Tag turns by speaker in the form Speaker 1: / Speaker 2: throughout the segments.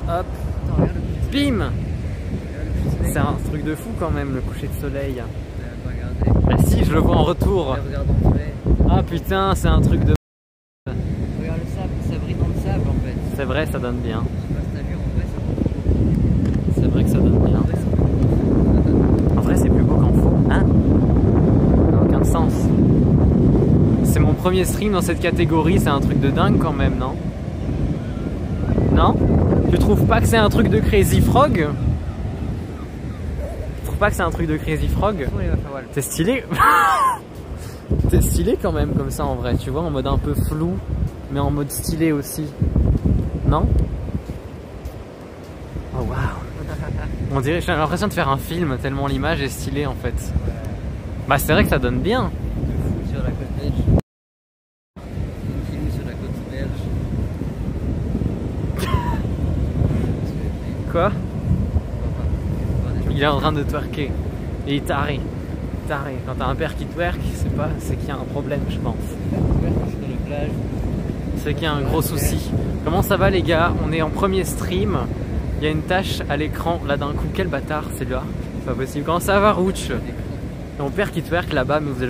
Speaker 1: Hop. Bim. C'est un truc de fou quand même, le coucher de soleil. Bah si, je le vois en retour. Ah putain, c'est un truc de...
Speaker 2: Regarde le sable, ça brille dans le sable en fait.
Speaker 1: C'est vrai, ça donne bien.
Speaker 2: C'est
Speaker 1: vrai que ça donne bien. En vrai, c'est plus beau qu'en faux. Hein? Ça n'a aucun sens. C'est mon premier stream dans cette catégorie, c'est un truc de dingue quand même, non? Non? Tu trouves pas que c'est un truc de Crazy Frog? Tu trouves pas que c'est un truc de Crazy Frog? C'est stylé. C'est stylé quand même comme ça en vrai, tu vois, en mode un peu flou, mais en mode stylé aussi. Non? Oh waouh! On dirait, j'ai l'impression de faire un film tellement l'image est stylée en fait. Bah c'est vrai que ça donne bien.
Speaker 2: Sur la côte belge. Une film sur la côte belge.
Speaker 1: Quoi? Il est en train de twerker. Et il est taré. Taré. Quand t'as un père qui twerk, c'est qu'il y a un problème, je pense. C'est qu'il y a un gros souci. Comment ça va les gars? On est en premier stream. Il y a une tâche à l'écran là d'un coup. Quel bâtard c'est là? C'est pas possible. Comment ça va Rouch? Mon père qui twerk là-bas, mais vous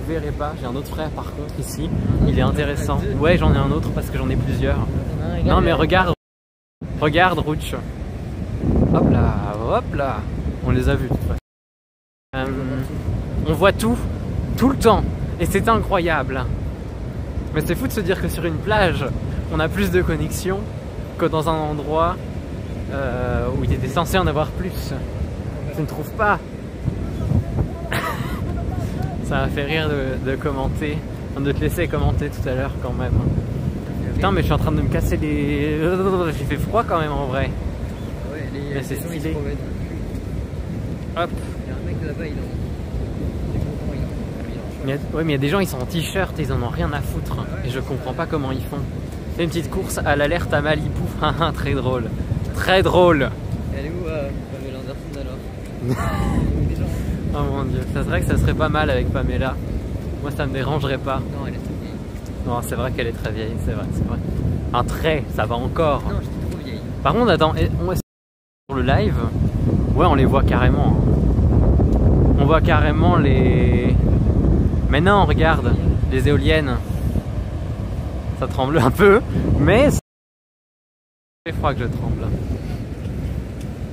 Speaker 1: verrez pas. J'ai un autre frère par contre ici. Il est intéressant. Ouais, j'en ai un autre parce que j'en ai plusieurs. Non mais regarde. Regarde Rouch. Hop là, hop là. On les a vus de toute façon. On voit tout le temps. Et c'est incroyable. Mais c'est fou de se dire que sur une plage, on a plus de connexion que dans un endroit où il était censé en avoir plus. Tu ne trouves pas? Ça m'a fait rire de commenter, de te laisser commenter tout à l'heure quand même. Putain mais je suis en train de me casser les... J'ai fait froid quand même en vrai.
Speaker 2: Ouais,
Speaker 1: mais c'est stylé. Hop.
Speaker 2: Il y a un mec là-bas, il
Speaker 1: ouais mais il y a des gens, ils sont en t-shirt et ils en ont rien à foutre. Et je comprends pas comment ils font. C'est une petite course à l'alerte à Malibu. Très drôle. Très drôle.
Speaker 2: Elle est où Pamela Anderson alors?
Speaker 1: Oh mon dieu, ça serait que ça serait pas mal avec Pamela. Moi ça me dérangerait pas.
Speaker 2: Non, elle est trop vieille.
Speaker 1: Non, c'est vrai qu'elle est très vieille, c'est vrai, c'est vrai. Un trait, ça va encore.
Speaker 2: Non, j'étais trop vieille.
Speaker 1: Par contre, attends, sur le live, ouais, on les voit carrément. On voit carrément les... Mais non, regarde, les éoliennes. Ça tremble un peu, mais... C'est froid que je tremble.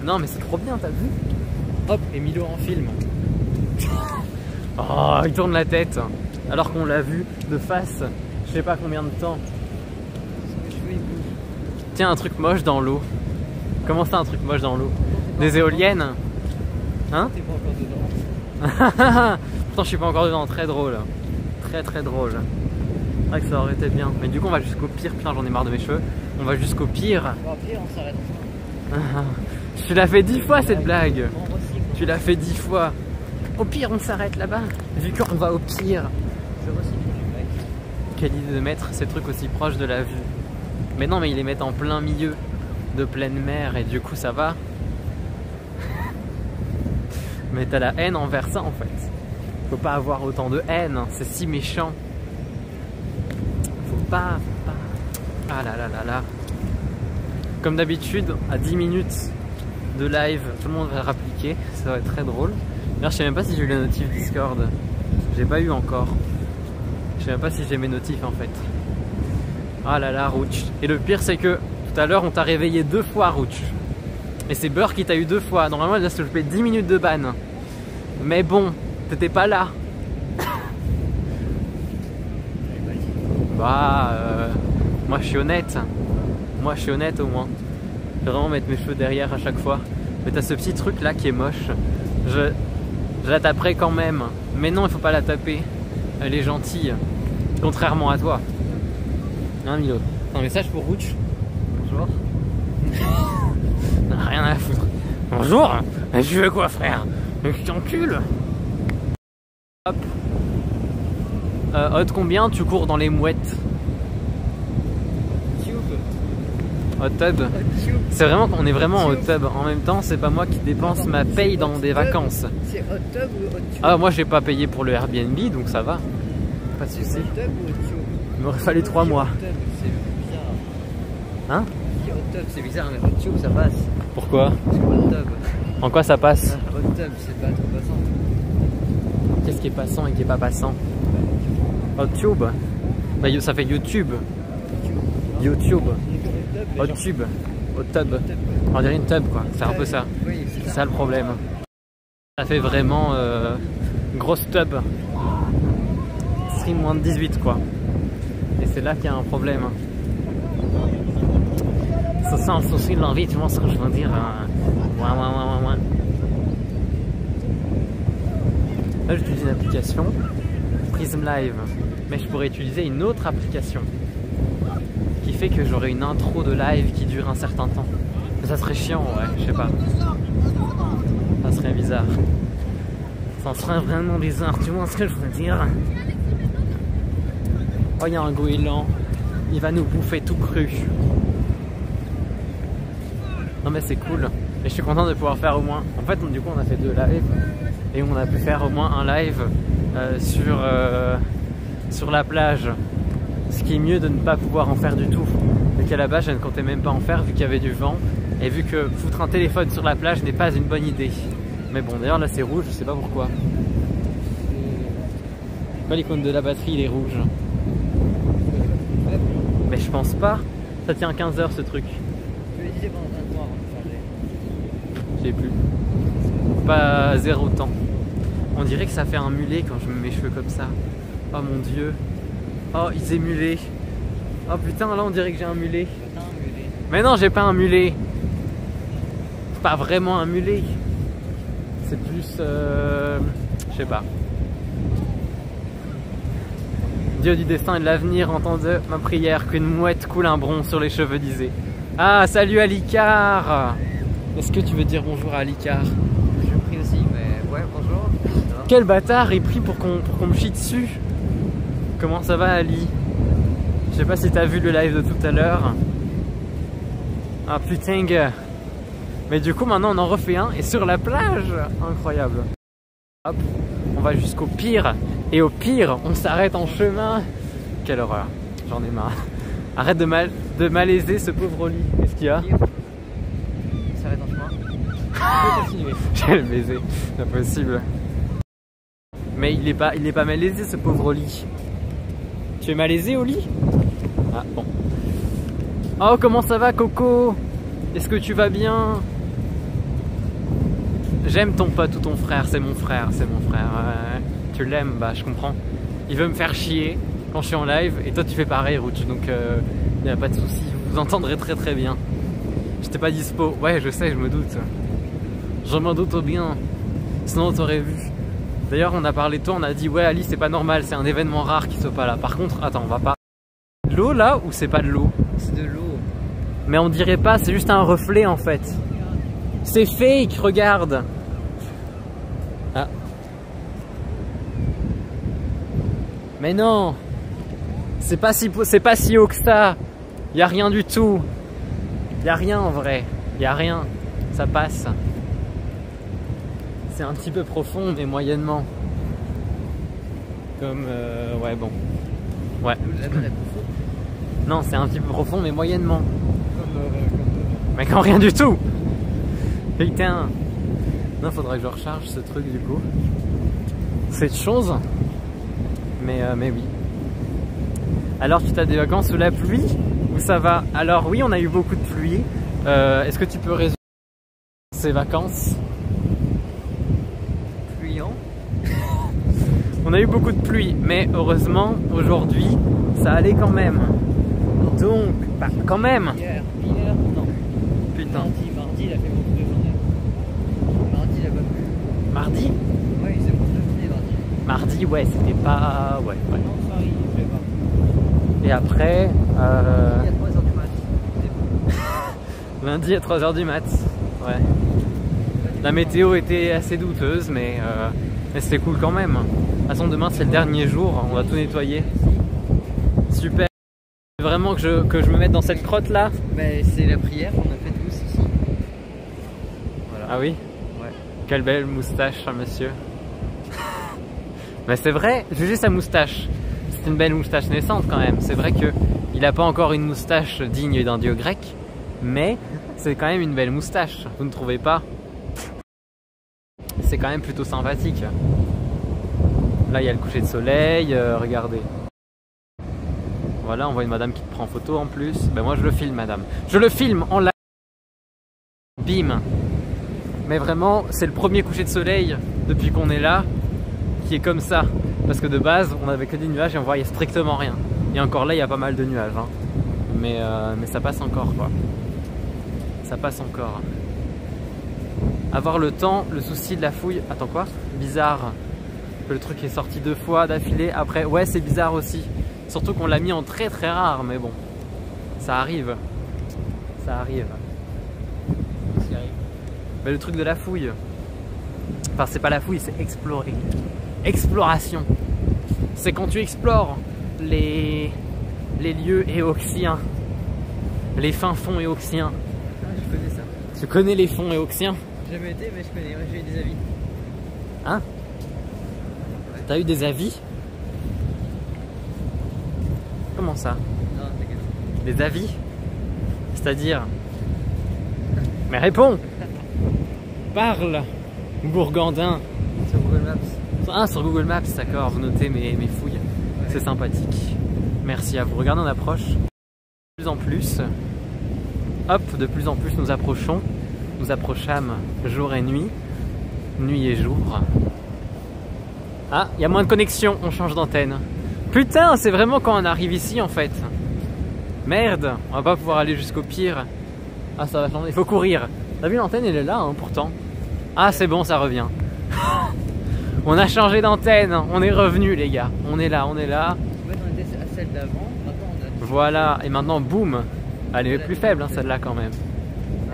Speaker 1: Non, mais c'est trop bien, t'as vu? Hop, et Milo en film. Oh, il tourne la tête. Alors qu'on l'a vu de face, je sais pas combien de temps. Tiens, un truc moche dans l'eau. Comment ça, un truc moche dans l'eau? Des éoliennes? Hein?
Speaker 2: T'es pas encore dedans.
Speaker 1: Pourtant, je suis pas encore dedans. Très drôle. Très très drôle. C'est vrai que ça aurait été bien. Mais du coup, on va jusqu'au pire. Putain, j'en ai marre de mes cheveux. On va jusqu'au pire.
Speaker 2: Bon, pire, on s'arrête.
Speaker 1: Tu l'as fait 10 fois cette blague. Tu l'as fait 10 fois. Au pire, on s'arrête là-bas. Vu qu'on va au pire.
Speaker 2: Je recycle les blagues.
Speaker 1: Quelle idée de mettre ces trucs aussi proches de la vue. Mais non, mais ils les mettent en plein milieu de pleine mer et du coup ça va. Mais t'as la haine envers ça en fait. Faut pas avoir autant de haine, c'est si méchant. Faut pas. Ah là là là là. Comme d'habitude, à 10 minutes de live, tout le monde va rappliquer. Ça va être très drôle. D'ailleurs, je sais même pas si j'ai eu la notif Discord. J'ai pas eu encore. Je sais même pas si j'ai mes notifs en fait. Ah là là, Rouch. Et le pire, c'est que tout à l'heure, on t'a réveillé 2 fois, Rouch. Et c'est Beurre qui t'a eu 2 fois. Normalement, elle doit se jouer 10 minutes de ban. Mais bon, t'étais pas là. Bah, moi je suis honnête. Moi je suis honnête au moins. Je vais vraiment mettre mes cheveux derrière à chaque fois. Mais t'as ce petit truc là qui est moche. Je la taperai quand même. Mais non, il faut pas la taper. Elle est gentille. Contrairement à toi. Hein Milo? Un message pour Rouch. Bonjour. Rien à foutre. Bonjour. Tu veux quoi frère? Je t'encule. Hop. Hot combien tu cours dans les mouettes? Hot tub. C'est vraiment qu'on est vraiment en hot tub. En même temps, c'est pas moi qui dépense ma paye dans des vacances.
Speaker 2: C'est hot tub ou hot tube?
Speaker 1: Ah, moi j'ai pas payé pour le Airbnb donc ça va. Pas de soucis.
Speaker 2: Hot tub ou hot tube?
Speaker 1: Il m'aurait fallu 3 mois.
Speaker 2: C'est bizarre.
Speaker 1: Hein?
Speaker 2: dit hot tub, c'est bizarre, mais hot tube ça passe.
Speaker 1: Pourquoi?
Speaker 2: Parce que hot tub.
Speaker 1: En quoi ça passe?
Speaker 2: Hot tub, c'est pas trop passant.
Speaker 1: Qu'est-ce qui est passant et qui est pas passant? Hot tube? Bah, ça fait YouTube. YouTube. Hot tube. Hot tub. On dirait une tub quoi, c'est un peu ça.
Speaker 2: Oui,
Speaker 1: c'est ça le problème. Ça fait vraiment grosse tub. Stream moins de 18 quoi. Et c'est là qu'il y a un problème. Ça sent le souci de l'envie, tu vois ce que je veux dire. Ouais. Là j'utilise une application, Prism Live. Mais je pourrais utiliser une autre application qui fait que j'aurai une intro de live qui dure un certain temps. Mais ça serait chiant, ouais, je sais pas. Ça serait bizarre. Ça serait vraiment bizarre, tu vois ce que je veux dire? Oh, il y a un goéland. Il va nous bouffer tout cru. Non mais c'est cool. Et je suis content de pouvoir faire au moins... En fait, du coup, on a fait 2 lives. Et on a pu faire au moins un live sur la plage. Ce qui est mieux de ne pas pouvoir en faire du tout. Vu qu'à la base, je ne comptais même pas en faire vu qu'il y avait du vent. Et vu que foutre un téléphone sur la plage n'est pas une bonne idée. Mais bon, d'ailleurs là c'est rouge, je sais pas pourquoi. Pourquoi l'icône de la batterie il est rouge? Mais je pense pas. Ça tient 15 heures ce truc.
Speaker 2: Je vais l'utiliser pendant un mois avant de charger.
Speaker 1: J'ai plus. Pas 0 temps. On dirait que ça fait un mulet quand je mets mes cheveux comme ça. Oh mon dieu. Oh, ils émulés. Oh putain, là on dirait que j'ai un mulet. Mais non, j'ai pas un mulet. C'est pas vraiment un mulet. C'est plus... je sais pas. Dieu du destin et de l'avenir, entendez ma prière qu'une mouette coule un bron sur les cheveux d'Isée. Ah, salut Alicar. Est-ce que tu veux dire bonjour à Alicar?
Speaker 2: Je prie aussi, mais ouais, bonjour.
Speaker 1: Quel bâtard est pris pour qu'on me chie dessus. Comment ça va Ali? Je sais pas si t'as vu le live de tout à l'heure. Ah putain. Mais du coup maintenant on en refait un et sur la plage. Incroyable. Hop, on va jusqu'au pire. Et au pire, on s'arrête en chemin. Quelle horreur, j'en ai marre. Arrête de malaiser ce pauvre lit. Qu'est-ce qu'il y a?
Speaker 2: On s'arrête en chemin. Je peux continuer.
Speaker 1: Je vais le baiser, c'est impossible. Mais il est pas malaisé ce pauvre lit. Tu es malaisé au lit? Ah bon. Oh comment ça va Coco? Est-ce que tu vas bien? J'aime ton pote ou ton frère, c'est mon frère, c'est mon frère. Tu l'aimes, bah je comprends. Il veut me faire chier quand je suis en live et toi tu fais pareil Rouch, donc il n'y a pas de souci, vous vous entendrez très très bien. J'étais pas dispo, ouais je sais, je me doute. Je m'en doute bien, sinon t'aurais vu. D'ailleurs on a parlé de toi, on a dit ouais Ali c'est pas normal, c'est un événement rare qui soit pas là. Par contre, attends, on va pas... De l'eau là ou c'est pas de l'eau?
Speaker 2: C'est de l'eau.
Speaker 1: Mais on dirait pas, c'est juste un reflet en fait. C'est fake, regarde. Ah. Mais non. C'est pas si haut que ça. Y a rien du tout. Y a rien en vrai. Y a rien. Ça passe. C'est un petit peu profond mais moyennement. Comme ouais bon. Ouais.
Speaker 2: La mer est profonde.
Speaker 1: Non, c'est un petit peu profond mais moyennement. Mais quand rien du tout. Putain. Non, faudra que je recharge ce truc du coup. Cette chose. Mais oui. Alors tu t'as des vacances sous la pluie ou ça va? Alors oui, on a eu beaucoup de pluie. Est-ce que tu peux résumer ces vacances?
Speaker 2: Fuyant.
Speaker 1: On a eu beaucoup de pluie, mais heureusement aujourd'hui ça allait quand même. Donc, bah quand même.
Speaker 2: Hier, non.
Speaker 1: Putain.
Speaker 2: Mardi, il a fait beaucoup de journées. Mardi, il a pas plu.
Speaker 1: Mardi?
Speaker 2: Ouais, il s'est beaucoup de mardi.
Speaker 1: Mardi, ouais, c'était pas... Ouais.
Speaker 2: Non, Paris, il plaît pas.
Speaker 1: Et après...
Speaker 2: Il y a 3h du mat.
Speaker 1: Lundi à 3h du mat. Ouais. La météo était assez douteuse, mais c'était cool quand même. De toute façon, demain c'est le dernier jour, on va tout nettoyer. Super. Vraiment que je me mette dans cette crotte là?
Speaker 2: Mais c'est la prière qu'on a fait tous ici. Voilà.
Speaker 1: Ah oui?
Speaker 2: Ouais.
Speaker 1: Quelle belle moustache, hein, monsieur. Mais c'est vrai, jugez sa moustache. C'est une belle moustache naissante quand même. C'est vrai qu'il n'a pas encore une moustache digne d'un dieu grec. Mais c'est quand même une belle moustache, vous ne trouvez pas? C'est quand même plutôt sympathique. Là il y a le coucher de soleil, regardez. Voilà, on voit une madame qui te prend en photo en plus. Ben moi je le filme madame. Je le filme en live. Bim. Mais vraiment, c'est le premier coucher de soleil depuis qu'on est là qui est comme ça. Parce que de base, on avait que des nuages et on voyait strictement rien. Et encore là, il y a pas mal de nuages. Hein. Mais ça passe encore quoi. Ça passe encore. Avoir le temps, le souci de la fouille. Attends quoi? Bizarre. Le truc est sorti 2 fois d'affilée. Après, ouais, c'est bizarre aussi. Surtout qu'on l'a mis en très très rare. Mais bon, ça arrive. Ça arrive. Mais le truc de la fouille. Enfin, c'est pas la fouille, c'est explorer. Exploration. C'est quand tu explores les lieux éoxiens. Les fins fonds éoxiens.
Speaker 2: Ah, je connais ça.
Speaker 1: Tu connais les fonds éoxiens?
Speaker 2: J'ai jamais été, mais je connais, j'ai eu des avis.
Speaker 1: Hein? Ouais. T'as eu des avis? Comment ça?
Speaker 2: Non, t'inquiète.
Speaker 1: Des avis? C'est-à-dire? Mais réponds! Parle! Gourgandin!
Speaker 2: Sur Google Maps.
Speaker 1: Ah, sur Google Maps, d'accord, vous notez mes fouilles. Ouais. C'est sympathique. Merci à vous. Regardez, on approche. De plus en plus. Hop, de plus en plus nous approchons. Nous approchâmes jour et nuit. Nuit et jour. Ah, il y a moins de connexion, on change d'antenne. Putain, c'est vraiment quand on arrive ici en fait. Merde, on va pas pouvoir aller jusqu'au pire. Ah, ça va changer, il faut courir. T'as vu l'antenne, elle est là hein, pourtant. Ah, c'est bon, ça revient. On a changé d'antenne, on est revenu les gars. On est là, on est là.
Speaker 2: Ouais, on était à celle d'avant, maintenant on a...
Speaker 1: Voilà, et maintenant boum. Elle est plus faible hein, celle-là quand même.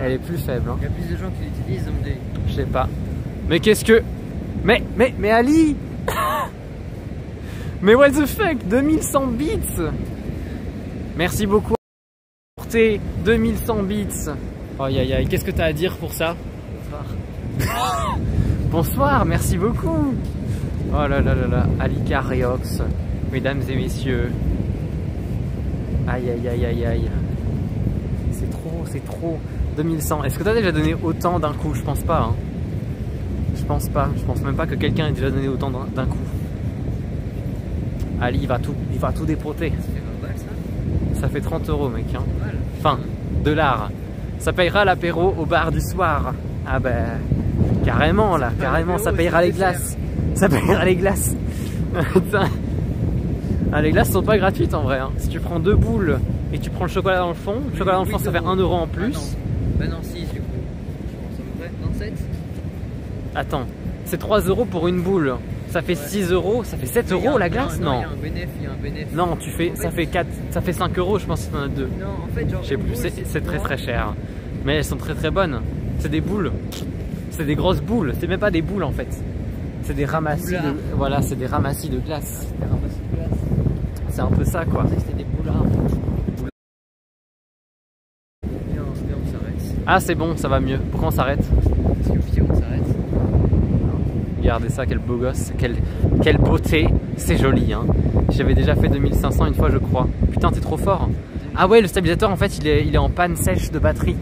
Speaker 1: Elle est plus faible. Hein.
Speaker 2: Il y a plus de gens qui l'utilisent donc des...
Speaker 1: Je sais pas. Mais qu'est-ce que... Mais Ali. Mais what the fuck, 2100 bits. Merci beaucoup pour tes 2100 bits. Aïe aïe aïe, qu'est-ce que t'as à dire pour ça?
Speaker 2: Bonsoir.
Speaker 1: Bonsoir, merci beaucoup. Oh là là là là, Ali Cariox, mesdames et messieurs. Aïe aïe aïe aïe aïe. C'est trop. 2100. Est-ce que t'as déjà donné autant d'un coup? Je pense pas. Hein. Je pense pas. Je pense même pas que quelqu'un ait déjà donné autant d'un coup. Ali, il va tout dépoter.
Speaker 2: Ça fait 20 balles ça?
Speaker 1: Ça fait 30 € mec. Hein.
Speaker 2: Mal.
Speaker 1: Enfin, $. Ça payera l'apéro au bar du soir. Ah ben, carrément là, carrément, ça payera les glaces. Ça payera les glaces. Ah, les glaces sont pas gratuites en vrai. Hein. Si tu prends 2 boules et tu prends le chocolat dans le fond, le chocolat dans le fond ça fait 1 € en plus.
Speaker 2: Ah non. Bah non, 6 du coup. Je pense à peu près. Non, 7.
Speaker 1: Attends, c'est 3 € pour une boule. Ça fait 6 €, ça fait 7 € la glace? Non.
Speaker 2: Il y a un bénéfice,
Speaker 1: Non, tu fais, ça fait 4, ça fait 5 € je pense si t'en as 2.
Speaker 2: Non, en fait, genre.
Speaker 1: Je sais plus, c'est très cher. Mais elles sont très bonnes. C'est des boules. C'est des grosses boules. C'est même pas des boules en fait. C'est des ramassis de... Voilà, c'est des ramassis de glace.
Speaker 2: Des ramassis de glace.
Speaker 1: C'est un peu ça quoi.
Speaker 2: C'était des boulards. Bien, on s'arrête.
Speaker 1: Ah c'est bon, ça va mieux. Pourquoi on s'arrête?
Speaker 2: Parce que pied on s'arrête.
Speaker 1: Regardez ça, quel beau gosse. Quelle beauté. C'est joli hein. J'avais déjà fait 2500 une fois je crois. Putain t'es trop fort. Ah ouais, le stabilisateur en fait il est en panne sèche de batterie.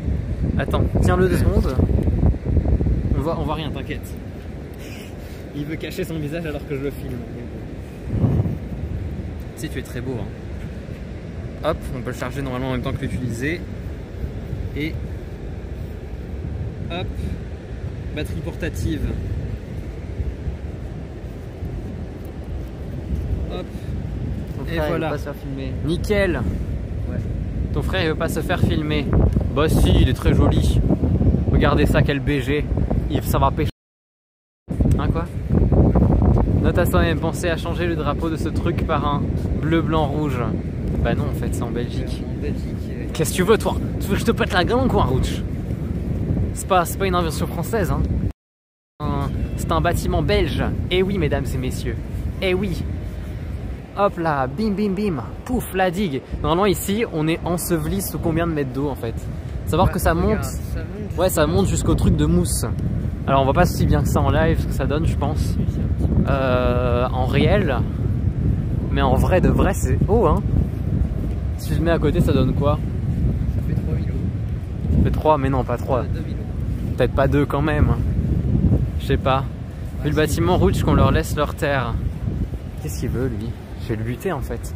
Speaker 1: Attends, tiens-le 2 secondes. On voit rien, t'inquiète. Il veut cacher son visage alors que je le filme. Si tu es très beau hein. Hop, on peut le charger normalement en même temps que l'utiliser. Et hop, batterie portative. Hop. Et voilà.
Speaker 2: Pas se faire filmer.
Speaker 1: Nickel.
Speaker 2: Ouais.
Speaker 1: Ton frère il veut pas se faire filmer. Bah si, il est très joli. Regardez ça, quel BG. Ça va pêcher. Hein quoi? Note à soi-même, pensez à changer le drapeau de ce truc par un bleu, blanc, rouge. Bah non en fait c'est en Belgique.
Speaker 2: En Belgique.
Speaker 1: Qu'est-ce que tu veux toi? Tu veux que je te pète la gueule quoi, Rouge? C'est pas une invention française hein. C'est un bâtiment belge. Eh oui mesdames et messieurs. Eh oui. Hop là, bim bim bim. Pouf, la digue. Normalement ici on est enseveli sous combien de mètres d'eau en fait? Savoir que ça monte. Ouais, ça monte jusqu'au truc de mousse. Alors on voit pas si bien que ça en live ce que ça donne je pense. En réel. Mais en vrai de vrai c'est haut hein. Si je mets à côté ça donne quoi?
Speaker 2: Ça fait 3000 €.
Speaker 1: 3, mais non, pas 3.
Speaker 2: 2000.
Speaker 1: Peut-être pas 2 quand même. Je sais pas. Vu le bâtiment rouge qu'on leur laisse leur terre. Qu'est-ce qu'il veut lui? Je vais le buter en fait.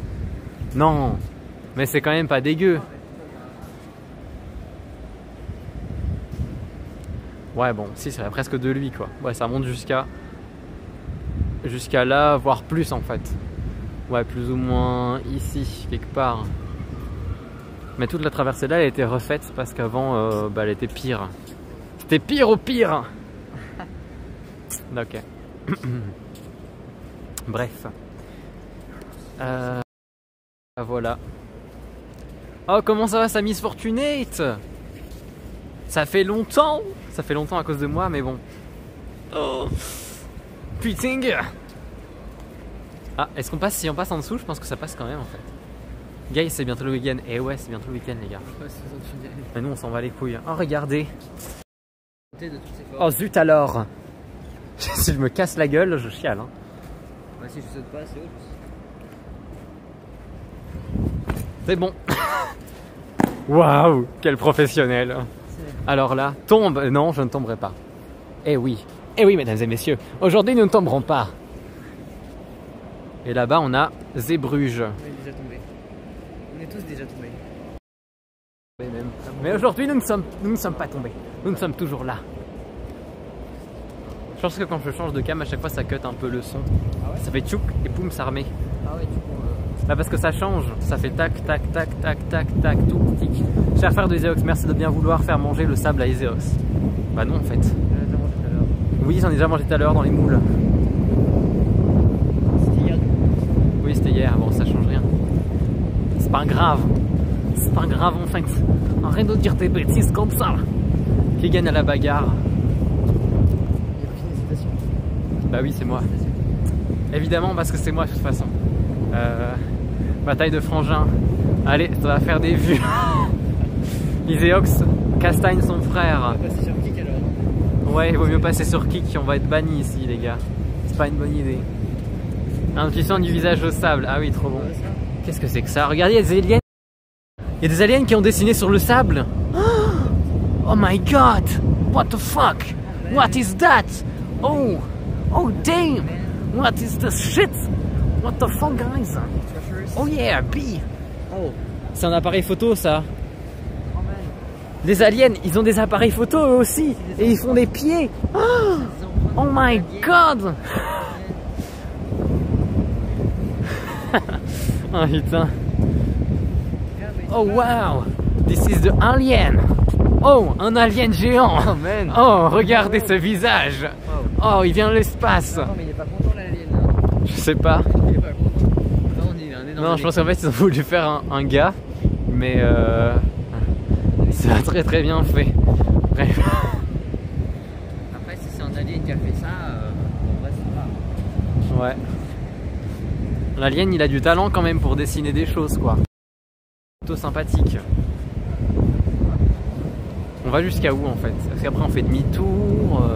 Speaker 1: Non, mais c'est quand même pas dégueu. Ouais bon, si c'est presque de lui quoi. Ouais, ça monte jusqu'à là, voire plus en fait. Ouais, plus ou moins ici, quelque part. Mais toute la traversée là, elle a été refaite parce qu'avant, elle était pire. C'était pire au pire. Ok. Bref. Voilà. Oh, comment ça va, sa Miss Fortunate? Ça fait longtemps. Ça fait longtemps à cause de moi, mais bon. Oh. Putain. Ah, est-ce qu'on passe? Si on passe en dessous, je pense que ça passe quand même en fait. Guys, c'est bientôt le week-end. Eh ouais, c'est bientôt le week-end, les gars. Mais nous, on s'en va les couilles. Oh, regardez. Oh, zut alors. Si je me casse la gueule, je chiale. Hein.
Speaker 2: Bah, si je saute pas, c'est autre.
Speaker 1: C'est bon. Waouh, quel professionnel. Alors là, tombe. Non, je ne tomberai pas. Eh oui, mesdames et messieurs. Aujourd'hui, nous ne tomberons pas. Et là-bas, on a Zeebrugge.
Speaker 2: On est déjà tombé. On est tous déjà tombés.
Speaker 1: Mais aujourd'hui, nous ne sommes pas tombés. Nous sommes toujours là. Je pense que quand je change de cam, à chaque fois, ça cut un peu le son.
Speaker 2: Ah ouais?
Speaker 1: Ça fait tchouk et poum, ça remet.
Speaker 2: Ah ouais, du coup.
Speaker 1: Bah parce que ça change, ça fait tac, tac, tac, tac, tac, tac, tout tic. Cher frère de Iseox, merci de bien vouloir faire manger le sable à Iseox. Bah non en fait.
Speaker 2: T'as mangé tout à l'heure.
Speaker 1: Oui, j'en ai déjà mangé tout à l'heure dans les moules.
Speaker 2: C'était hier, du coup.
Speaker 1: Oui, c'était hier, bon ça change rien. C'est pas grave. C'est pas grave en fait. Arrête de dire des bêtises comme ça. Qui gagne à la bagarre?
Speaker 2: Il y a aucune hésitation.
Speaker 1: Bah oui, c'est moi. Évidemment parce que c'est moi de toute façon. Bataille de frangins. Allez, ça va faire des vues. Iseox castagne son frère.
Speaker 2: On va passer sur Kik alors.
Speaker 1: Ouais, il vaut mieux passer sur Kik, on va être banni ici les gars. C'est pas une bonne idée. Intuition du visage au sable. Ah oui, trop bon. Qu'est-ce que c'est que ça? Regardez, il y a des aliens. Il y a des aliens qui ont dessiné sur le sable. Oh my god! What the fuck? What is that? Oh! Oh damn! What is this shit? What the fuck guys? Oh yeah, B!
Speaker 2: Oh!
Speaker 1: C'est un appareil photo ça.
Speaker 2: Oh man!
Speaker 1: Les aliens, ils ont des appareils photo eux aussi. Et ils font des pieds. Oh my god! Oh putain. Oh wow! This is the alien! Oh, un alien géant!
Speaker 2: Oh man!
Speaker 1: Oh, regardez ce visage! Oh, il vient de l'espace!
Speaker 2: Non, mais il est pas content l'alien là.
Speaker 1: Je sais pas.
Speaker 2: Il est pas content. Non, il est un énorme.
Speaker 1: Non, je pense qu'en fait ils ont voulu faire un gars, mais c'est pas très très bien fait. Bref.
Speaker 2: Après, si c'est un alien qui a fait ça, en vrai, c'est pas.
Speaker 1: Ouais. L'alien il a du talent quand même pour dessiner des choses quoi. Plutôt sympathique. On va jusqu'à où en fait? Parce qu'après on fait demi-tour.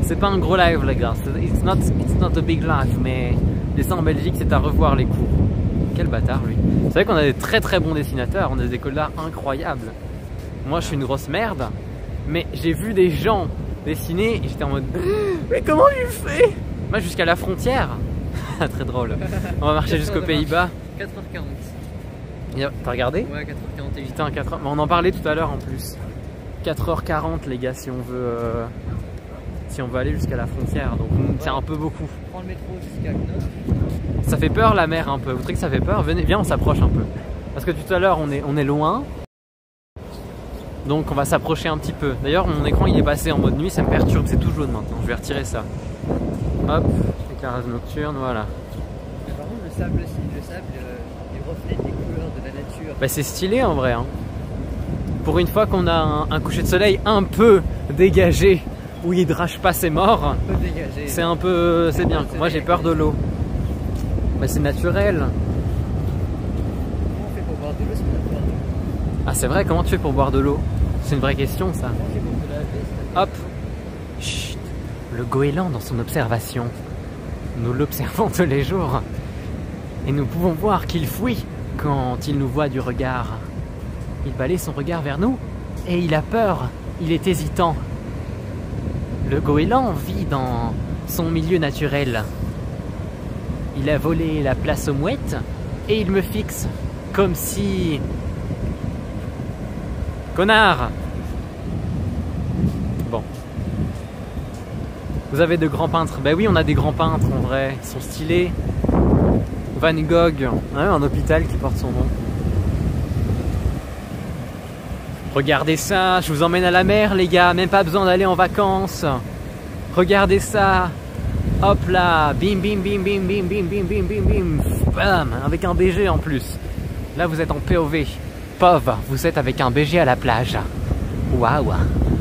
Speaker 1: C'est pas un gros live les gars. It's not a big live, mais dessin en Belgique c'est à revoir les cours. Quel bâtard lui. Vous savez qu'on a des très très bons dessinateurs, on a des écoles d'art incroyables. Moi je suis une grosse merde, mais j'ai vu des gens dessiner et j'étais en mode mais comment tu fais? Moi jusqu'à la frontière. Très drôle. On va marcher jusqu'aux Pays-Bas.
Speaker 2: 4h40.
Speaker 1: T'as regardé?
Speaker 2: Ouais, 4h41.
Speaker 1: Putain, 4h. On en parlait tout à l'heure en plus. 4h40 les gars si on veut aller jusqu'à la frontière. Donc c'est un peu beaucoup.
Speaker 2: Prends le métro jusqu'à Knopf.
Speaker 1: Ça fait peur la mer un peu. Vous trouvez que ça fait peur? Venez, viens on s'approche un peu. Parce que tout à l'heure on est loin. Donc on va s'approcher un petit peu. D'ailleurs mon écran il est passé en mode nuit, ça me perturbe, c'est tout jaune maintenant. Je vais retirer ça. Hop, éclairage nocturne, voilà.
Speaker 2: Mais par contre le sable, il reflète les couleurs de la nature.
Speaker 1: Bah c'est stylé en vrai hein. Pour une fois qu'on a un coucher de soleil un peu dégagé, où il drache pas ses morts,
Speaker 2: Un peu dégagé.
Speaker 1: c'est un peu... c'est bien. Moi j'ai peur de l'eau. Mais c'est naturel.
Speaker 2: Comment on fait pour boire de l'eau si on a peur de l'eau?
Speaker 1: Ah c'est vrai, comment tu fais pour boire de l'eau? C'est une vraie question ça.
Speaker 2: Comment on fait pour se laver si t'as
Speaker 1: Hop. Chut. Le goéland dans son observation. Nous l'observons tous les jours. Et nous pouvons voir qu'il fuit quand il nous voit du regard. Il balaye son regard vers nous et il a peur, il est hésitant. Le goéland vit dans son milieu naturel. Il a volé la place aux mouettes et il me fixe comme si... Connard! Bon. Vous avez de grands peintres? Ben oui, on a des grands peintres en vrai, ils sont stylés. Van Gogh, hein, un hôpital qui porte son nom. Regardez ça, je vous emmène à la mer les gars, même pas besoin d'aller en vacances. Regardez ça. Hop là, bim bim bim bim bim bim bim bim bim bim, bam, avec un BG en plus. Là vous êtes en POV. POV, vous êtes avec un BG à la plage. Waouh.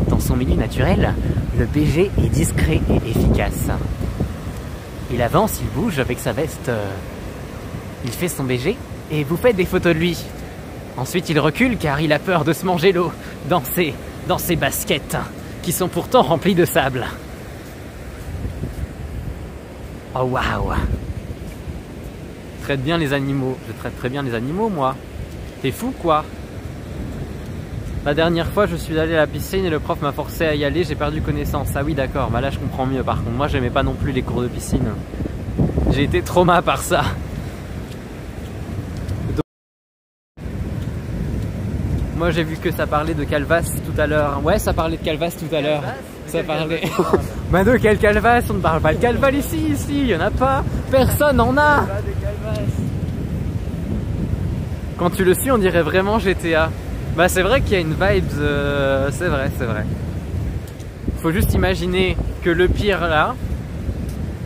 Speaker 1: Dans son milieu naturel, le BG est discret et efficace. Il avance, il bouge avec sa veste. Il fait son BG et vous faites des photos de lui. Ensuite il recule car il a peur de se manger l'eau dans ses baskets qui sont pourtant remplies de sable. Oh waouh. Je traite bien les animaux. Je traite très bien les animaux moi. T'es fou quoi? La dernière fois je suis allé à la piscine et le prof m'a forcé à y aller, j'ai perdu connaissance. Ah oui d'accord, bah là je comprends mieux par contre. Moi j'aimais pas non plus les cours de piscine. J'ai été trauma par ça. Moi j'ai vu que ça parlait de Calvas tout à l'heure. Ouais, ça parlait de Calvas tout à l'heure. Ça parlait... Bah de quel Calvas? On ne parle pas de Calvas ici, il y en a pas. Personne en a. Quand tu le suis, on dirait vraiment GTA. Bah c'est vrai qu'il y a une vibe, c'est vrai, c'est vrai. Faut juste imaginer que le pire là,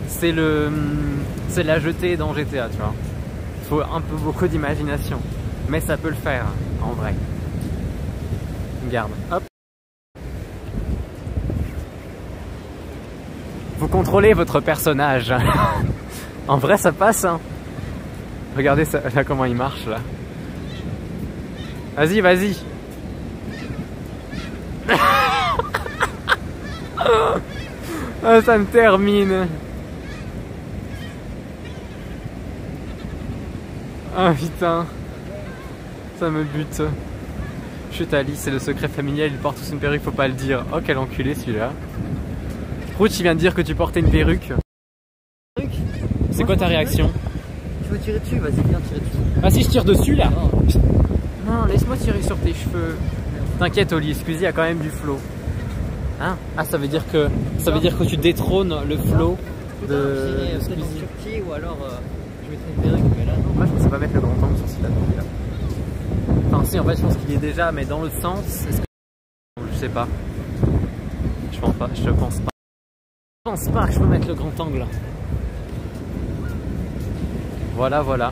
Speaker 1: c'est la jetée dans GTA, tu vois. Faut un peu beaucoup d'imagination. Mais ça peut le faire, en vrai. Regarde, hop. Vous contrôlez votre personnage. En vrai ça passe hein. Regardez ça, là comment il marche là. Vas-y, vas-y. Ah, ça me termine. Ah putain. Ça me bute. Chut Ali, c'est le secret familial, il porte tous une perruque, faut pas le dire. Oh quel enculé celui-là. Rouch il vient de dire que tu portais une perruque. C'est quoi ta réaction?
Speaker 2: Tu veux tirer dessus? Vas-y, viens tirer dessus.
Speaker 1: Ah si je tire dessus là? Non, laisse-moi tirer sur tes cheveux. T'inquiète Oli, Squeezie, il y a quand même du flow. Hein? Ah ça veut dire que tu détrônes le flow de Squeezie.
Speaker 2: Turquie ou alors je mettrai une perruque, mais là non.
Speaker 1: Moi je pensais pas mettre le grand angle sur celui-là. Enfin si en fait je pense qu'il y est déjà, mais dans le sens, est-ce que... Je sais pas. Je pense pas, je pense pas. Je pense pas que je peux mettre le grand angle. Voilà, voilà.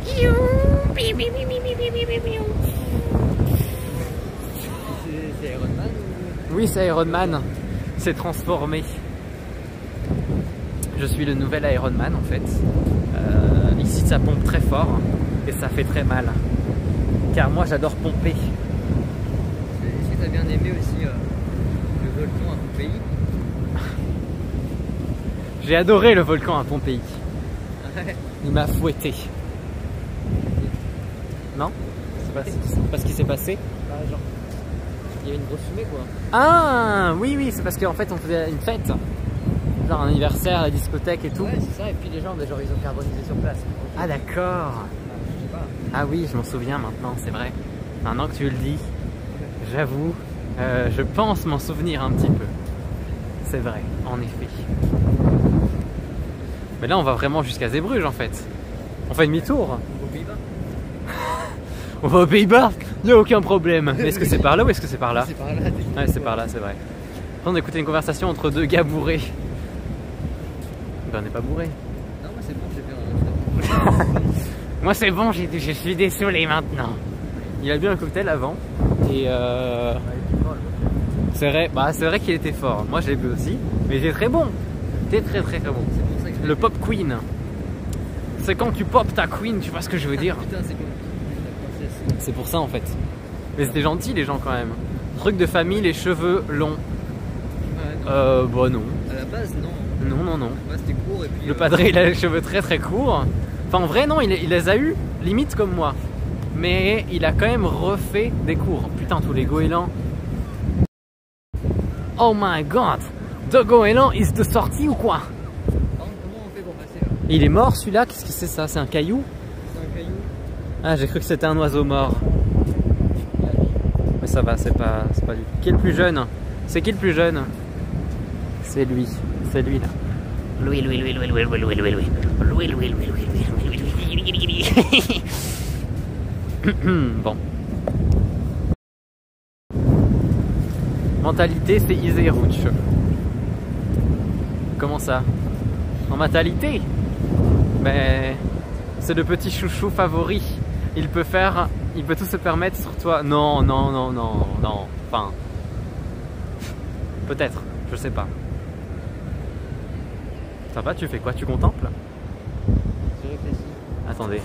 Speaker 2: C'est Iron Man ou...
Speaker 1: Oui, c'est Iron Man. C'est transformé. Je suis le nouvel Iron Man en fait. Ici ça pompe très fort et ça fait très mal. Car moi j'adore pomper.
Speaker 2: Est-ce que t'as bien aimé aussi le volcan à Pompéi?
Speaker 1: J'ai adoré le volcan à Pompéi.
Speaker 2: Ouais.
Speaker 1: Il m'a fouetté. Non? C'est pas ce qui s'est passé?
Speaker 2: Bah, genre, il y a une grosse fumée quoi.
Speaker 1: Ah oui, oui, c'est parce qu'en fait on faisait une fête. Genre un anniversaire, la discothèque et tout.
Speaker 2: Ouais, c'est ça, et puis les gens, genre, ils ont carbonisé sur place.
Speaker 1: Ah d'accord.
Speaker 2: Je sais pas.
Speaker 1: Ah oui, je m'en souviens maintenant, c'est vrai. Maintenant que tu le dis, j'avoue, je pense m'en souvenir un petit peu. C'est vrai, en effet. Mais là, on va vraiment jusqu'à Zeebrugge en fait. On fait demi-tour.
Speaker 2: Aux Pays-Bas.
Speaker 1: On va aux Pays-Bas, il n'y a aucun problème. Mais est-ce que c'est par là ou est-ce que c'est par là?
Speaker 2: C'est par là.
Speaker 1: Ouais, c'est par là, c'est vrai. On a écouté une conversation entre deux gars bourrés. Ben, on n'est pas bourrés.
Speaker 2: Non, moi c'est bon, j'ai fait un...
Speaker 1: Moi c'est bon, je suis désolé maintenant. Il a bu un cocktail avant et c'est vrai qu'il était fort. Moi j'ai bu aussi, mais il était très bon. C'était très très bon.
Speaker 2: C'est pour ça que
Speaker 1: Le pop queen. C'est quand tu pop ta queen, tu vois ce que je veux dire?
Speaker 2: Putain, c'est comme la princesse.
Speaker 1: C'est pour ça en fait. Mais c'était gentil les gens quand même. Truc de famille, les cheveux longs.
Speaker 2: Ouais, non.
Speaker 1: Bah non.
Speaker 2: À la base, non.
Speaker 1: Non, non, non.
Speaker 2: À la base, c'était court et puis...
Speaker 1: Le padré il a les cheveux très très courts. Enfin en vrai non, il les a eu limite comme moi. mais il a quand même refait des cours. Putain, tous les goélands. Oh my god, de goéland, il se sortit ou quoi?
Speaker 2: Comment on fait pour passer là?
Speaker 1: Il est mort celui-là? Qu'est-ce que c'est ça? C'est un caillou?
Speaker 2: C'est un caillou.
Speaker 1: Ah, j'ai cru que c'était un oiseau mort. Mais ça va, c'est pas lui. Qui est le plus jeune? C'est qui le plus jeune? C'est lui. C'est lui là. Louis. Bon. Mentalité, c'est Easy Rouch. Comment ça? En mentalité? Ben, c'est le petit chouchou favori. Il peut tout se permettre sur toi. Non. Enfin, peut-être, je sais pas. Ça va, tu fais quoi? Tu contemples?
Speaker 2: Je réfléchis.
Speaker 1: Attendez.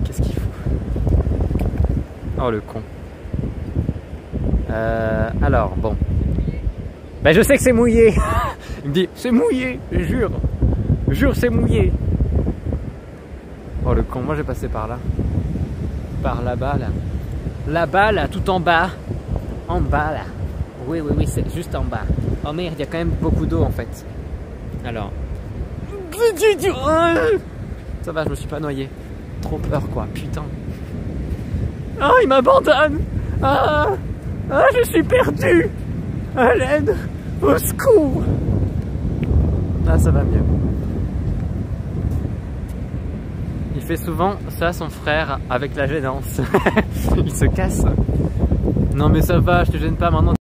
Speaker 1: Qu'est-ce qu'il fout? Oh le con. Alors, bon. Ben je sais que c'est mouillé. Il me dit, c'est mouillé, je jure. Je jure, c'est mouillé. Oh le con, moi j'ai passé par là. Par là-bas, là. Là-bas, là, tout en bas. En bas, là. Oui, c'est juste en bas. Oh merde, il y a quand même beaucoup d'eau en fait. Alors. Ça va, je me suis pas noyé. Trop peur quoi, putain. Ah, il m'abandonne. Ah, je suis perdu. À l'aide. Au secours. Ah, ça va mieux. Il fait souvent ça, son frère, avec la gênance. Il se casse. Non mais ça va, je te gêne pas maintenant.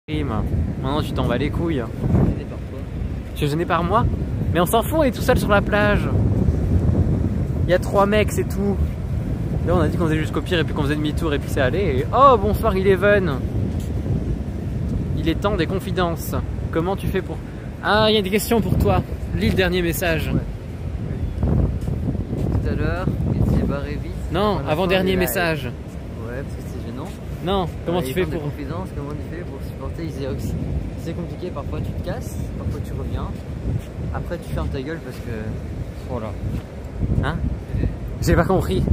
Speaker 1: Maintenant tu t'en vas les couilles. Tu es gêné par moi? Mais on s'en fout, on est tout seul sur la plage. Il y a 3 mecs, c'est tout. Là on a dit qu'on faisait jusqu'au pire et puis qu'on faisait demi-tour et puis c'est allé. Et... Oh bonsoir Eleven. Il est temps des confidences. Comment tu fais pour... Ah, il y a des questions pour toi. Lis le dernier message.
Speaker 2: Ouais. Tout à l'heure, il s'est barré vite.
Speaker 1: Non, avant-dernier message.
Speaker 2: Ouais, parce que c'est gênant.
Speaker 1: Non, comment tu fais pour...
Speaker 2: Confidence, comment tu fais pour supporter Iséox? C'est compliqué, parfois tu te casses, parfois tu reviens. Après tu fermes ta gueule parce que... Voilà.
Speaker 1: Hein? J'ai pas compris.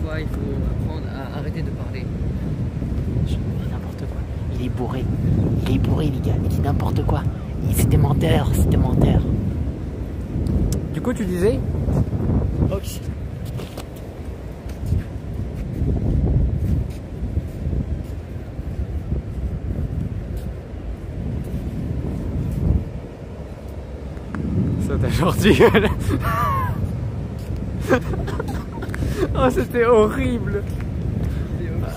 Speaker 2: Parfois il faut apprendre à arrêter de parler.
Speaker 1: Je dis n'importe quoi. Il est bourré. Il est bourré les gars, il dit n'importe quoi. C'était menteur, c'était menteur. Du coup tu disais... Ok. Ça t'a aujourd'hui. Oh c'était horrible.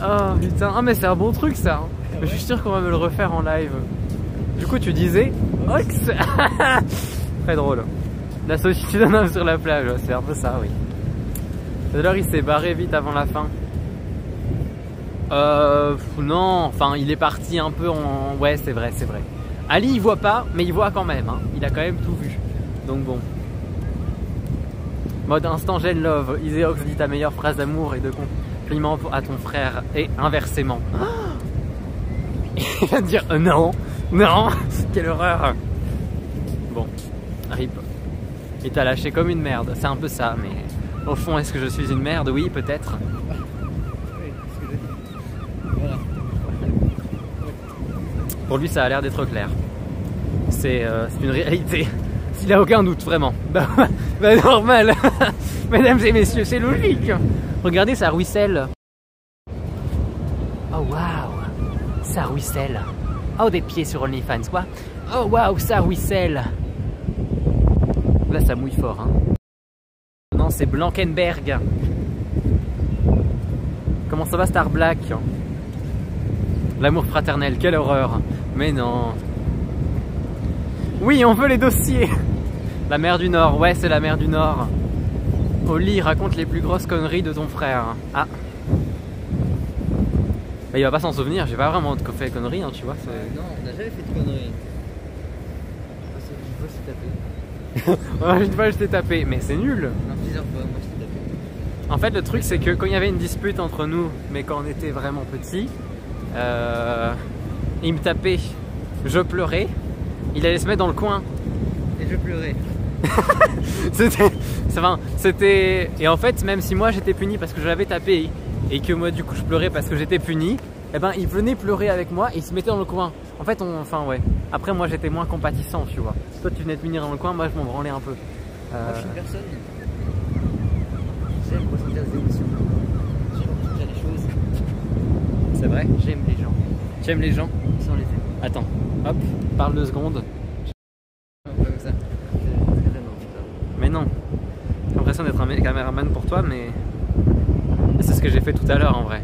Speaker 1: Oh putain, ah mais c'est un bon truc ça. Je suis sûr qu'on va me le refaire en live. Du coup tu disais Ox. Très drôle. La solitude d'un homme sur la plage, c'est un peu ça oui. Tout à l'heure il s'est barré vite avant la fin. Non, enfin il est parti un peu en... Ouais c'est vrai, c'est vrai. Ali il voit pas, mais il voit quand même, hein. Il a quand même tout vu. Donc bon. Mode instant Gen Love, Iséox dit ta meilleure phrase d'amour et de compliment à ton frère et inversement. Il va dire non, non, quelle horreur. Bon, rip. Il t'a lâché comme une merde, c'est un peu ça, mais au fond, est-ce que je suis une merde? Oui, peut-être.
Speaker 2: Oui, c'est ce que j'ai dit. Voilà.
Speaker 1: Pour lui, ça a l'air d'être clair. C'est une réalité. Il a aucun doute, vraiment. Bah normal. Mesdames et messieurs, c'est logique. Regardez, ça ruisselle. Oh waouh, ça ruisselle. Oh, des pieds sur OnlyFans, quoi. Oh waouh, ça ruisselle. Là, ça mouille fort, hein. Non, c'est Blankenberg. Comment ça va, Star Black? L'amour fraternel, quelle horreur. Mais non. Oui, on veut les dossiers. La mer du Nord, ouais, c'est la mer du Nord. Oli raconte les plus grosses conneries de ton frère. Ah. Bah, il va pas s'en souvenir, j'ai pas vraiment fait de conneries, hein, tu vois.
Speaker 2: Non, on n'a jamais fait de conneries. Une fois, je t'ai tapé.
Speaker 1: Ouais, une fois, je t'ai tapé, mais c'est nul.
Speaker 2: Non, plusieurs fois, moi, je t'ai tapé.
Speaker 1: En fait, le truc, c'est que quand il y avait une dispute entre nous, mais quand on était vraiment petits, il me tapait, je pleurais, il allait se mettre dans le coin.
Speaker 2: Et je pleurais.
Speaker 1: C'était... Et en fait, même si moi j'étais puni parce que je l'avais tapé et que moi du coup je pleurais parce que j'étais puni, eh ben il venait pleurer avec moi et il se mettait dans le coin. En fait, enfin ouais. Après moi j'étais moins compatissant, tu vois. Toi tu venais de punir dans le coin, moi je m'en branlais un peu.
Speaker 2: Moi je suis une personne, j'aime ressentir des émotions. J'aime ressentir des choses.
Speaker 1: C'est vrai?
Speaker 2: J'aime les gens.
Speaker 1: Tu aimes les gens?
Speaker 2: Sans les aimer.
Speaker 1: Attends, hop, parle 2 secondes.
Speaker 2: Comme ça.
Speaker 1: Mais non, j'ai l'impression d'être un caméraman pour toi, mais c'est ce que j'ai fait tout à l'heure en vrai.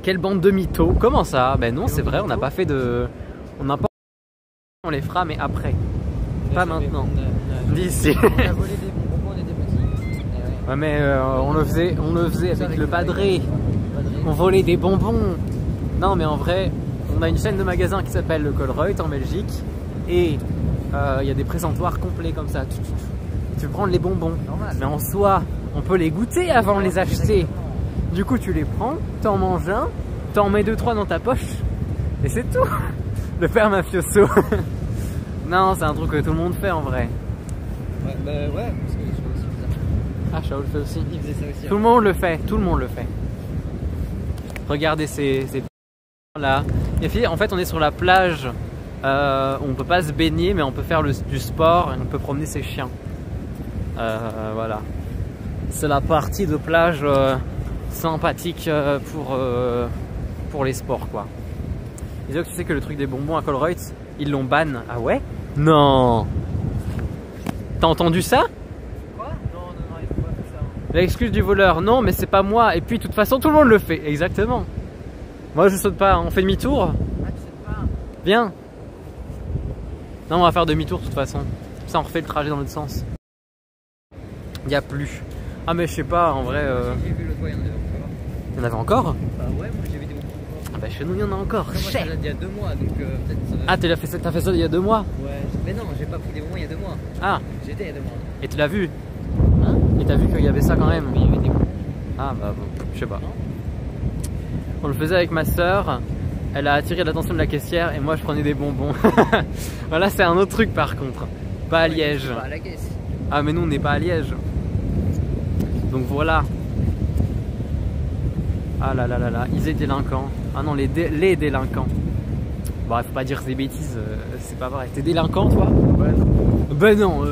Speaker 1: Quelle bande de mythos. Comment ça? Ben non, c'est vrai, on n'a pas fait de... On n'a pas... On les fera, mais après. Pas maintenant. D'ici.
Speaker 2: On a volé des bonbons, on était petits.
Speaker 1: Ouais, mais on le faisait avec le padré. On volait des bonbons. Non, mais en vrai, on a une chaîne de magasins qui s'appelle le Colruyt en Belgique. Et il y a des présentoirs complets comme ça. Tu prends les bonbons.
Speaker 2: Normal.
Speaker 1: Mais en soi, on peut les goûter avant de les acheter. Du coup, tu les prends, t'en manges un, t'en mets 2-3 dans ta poche. Et c'est tout. Le père mafioso. Non, c'est un truc que tout le monde fait en vrai.
Speaker 2: Ouais, bah ouais, parce que je fais aussi ça.
Speaker 1: Ah, Shaol le fait aussi.
Speaker 2: Il faisait ça aussi.
Speaker 1: Tout le monde le fait, tout le monde le fait. Regardez ces là. En fait, on est sur la plage. On peut pas se baigner, mais on peut faire du sport et on peut promener ses chiens. Voilà. C'est la partie de plage sympathique pour les sports, quoi. Disons que tu sais que le truc des bonbons à Colruyt, ils l'ont ban. Ah ouais? Non. T'as entendu ça?
Speaker 2: Quoi? Non, il faut pas faire ça.
Speaker 1: L'excuse du voleur, non, mais c'est pas moi. Et puis, de toute façon, tout le monde le fait. Exactement. Moi, je saute pas. On fait demi-tour?
Speaker 2: Ah, tu sais pas?
Speaker 1: Viens. Non, on va faire demi-tour de toute façon. Ça, on refait le trajet dans l'autre sens. Il y a plus. Ah, mais je sais pas, en vrai.
Speaker 2: J'ai vu l'autre fois, il y en avait encore.
Speaker 1: Il y en avait encore?
Speaker 2: Bah ouais, moi j'ai vu des bonbons.
Speaker 1: Ah, bah chez nous, il y en a encore.
Speaker 2: Moi, je l'ai dit il y a 2 mois, donc peut-être.
Speaker 1: Ah, t'as fait ça il y a 2 mois?
Speaker 2: Ouais, mais non, j'ai pas pris des bonbons il y a 2 mois.
Speaker 1: Ah,
Speaker 2: J'étais il y a 2 mois.
Speaker 1: et tu l'as vu?
Speaker 2: Hein?
Speaker 1: Et t'as vu qu'il y avait ça quand même?
Speaker 2: Mais il y avait des bonbons.
Speaker 1: Ah, bah bon, je sais pas.
Speaker 2: Non?
Speaker 1: On le faisait avec ma soeur. Elle a attiré l'attention de la caissière et moi je prenais des bonbons. Voilà, c'est un autre truc par contre. Pas à Liège.
Speaker 2: Pas à la caisse.
Speaker 1: Ah, mais nous on n'est pas à Liège. Donc voilà. Ah là là là là, ils étaient délinquants. Ah non, les délinquants. Bon, faut pas dire des bêtises, c'est pas vrai. T'es délinquant toi?
Speaker 2: Ouais, non.
Speaker 1: Ben non,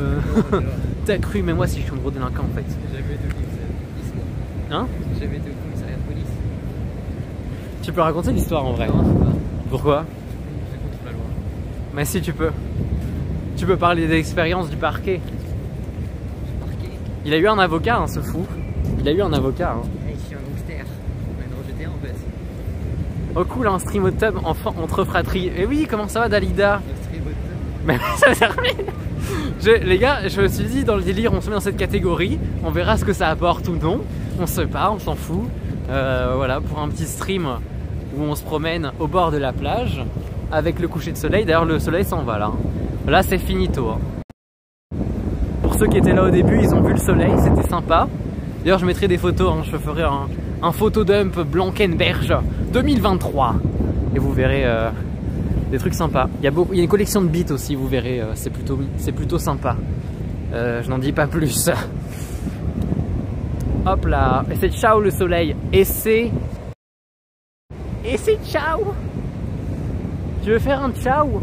Speaker 1: t'as cru, mais moi si je suis un gros délinquant en fait.
Speaker 2: J'ai jamais été au commissariat de police, moi.
Speaker 1: Hein?
Speaker 2: J'ai jamais été au commissariat de police.
Speaker 1: Tu peux raconter l'histoire en vrai?
Speaker 2: Non, je sais pas.
Speaker 1: Pourquoi?
Speaker 2: C'est contre la loi.
Speaker 1: Mais si tu peux. Tu peux parler des expériences du parquet.
Speaker 2: J'ai marqué.
Speaker 1: Il a eu un avocat, hein, ce fou. Il a eu un avocat. Hein.
Speaker 2: Hey, je suis un gangster. On a une rejetée en fait.
Speaker 1: Oh cool, un stream au tub entre fratries. Et oui, comment ça va Dalida?
Speaker 2: Le stream au tub.
Speaker 1: Mais ça termine. Les gars, je me suis dit dans le délire, on se met dans cette catégorie. On verra ce que ça apporte ou non. On sait pas, on s'en fout. Voilà, pour un petit stream où on se promène au bord de la plage avec le coucher de soleil. D'ailleurs, le soleil s'en va là. Là, c'est finito. Hein. Pour ceux qui étaient là au début, ils ont vu le soleil, c'était sympa. D'ailleurs, je mettrai des photos. Hein. Je ferai un photo dump Blankenberge 2023 et vous verrez des trucs sympas. Il y a une collection de beats aussi, vous verrez. C'est plutôt sympa. Je n'en dis pas plus. Hop là, et c'est ciao le soleil. Et c'est ciao. Tu veux faire un ciao?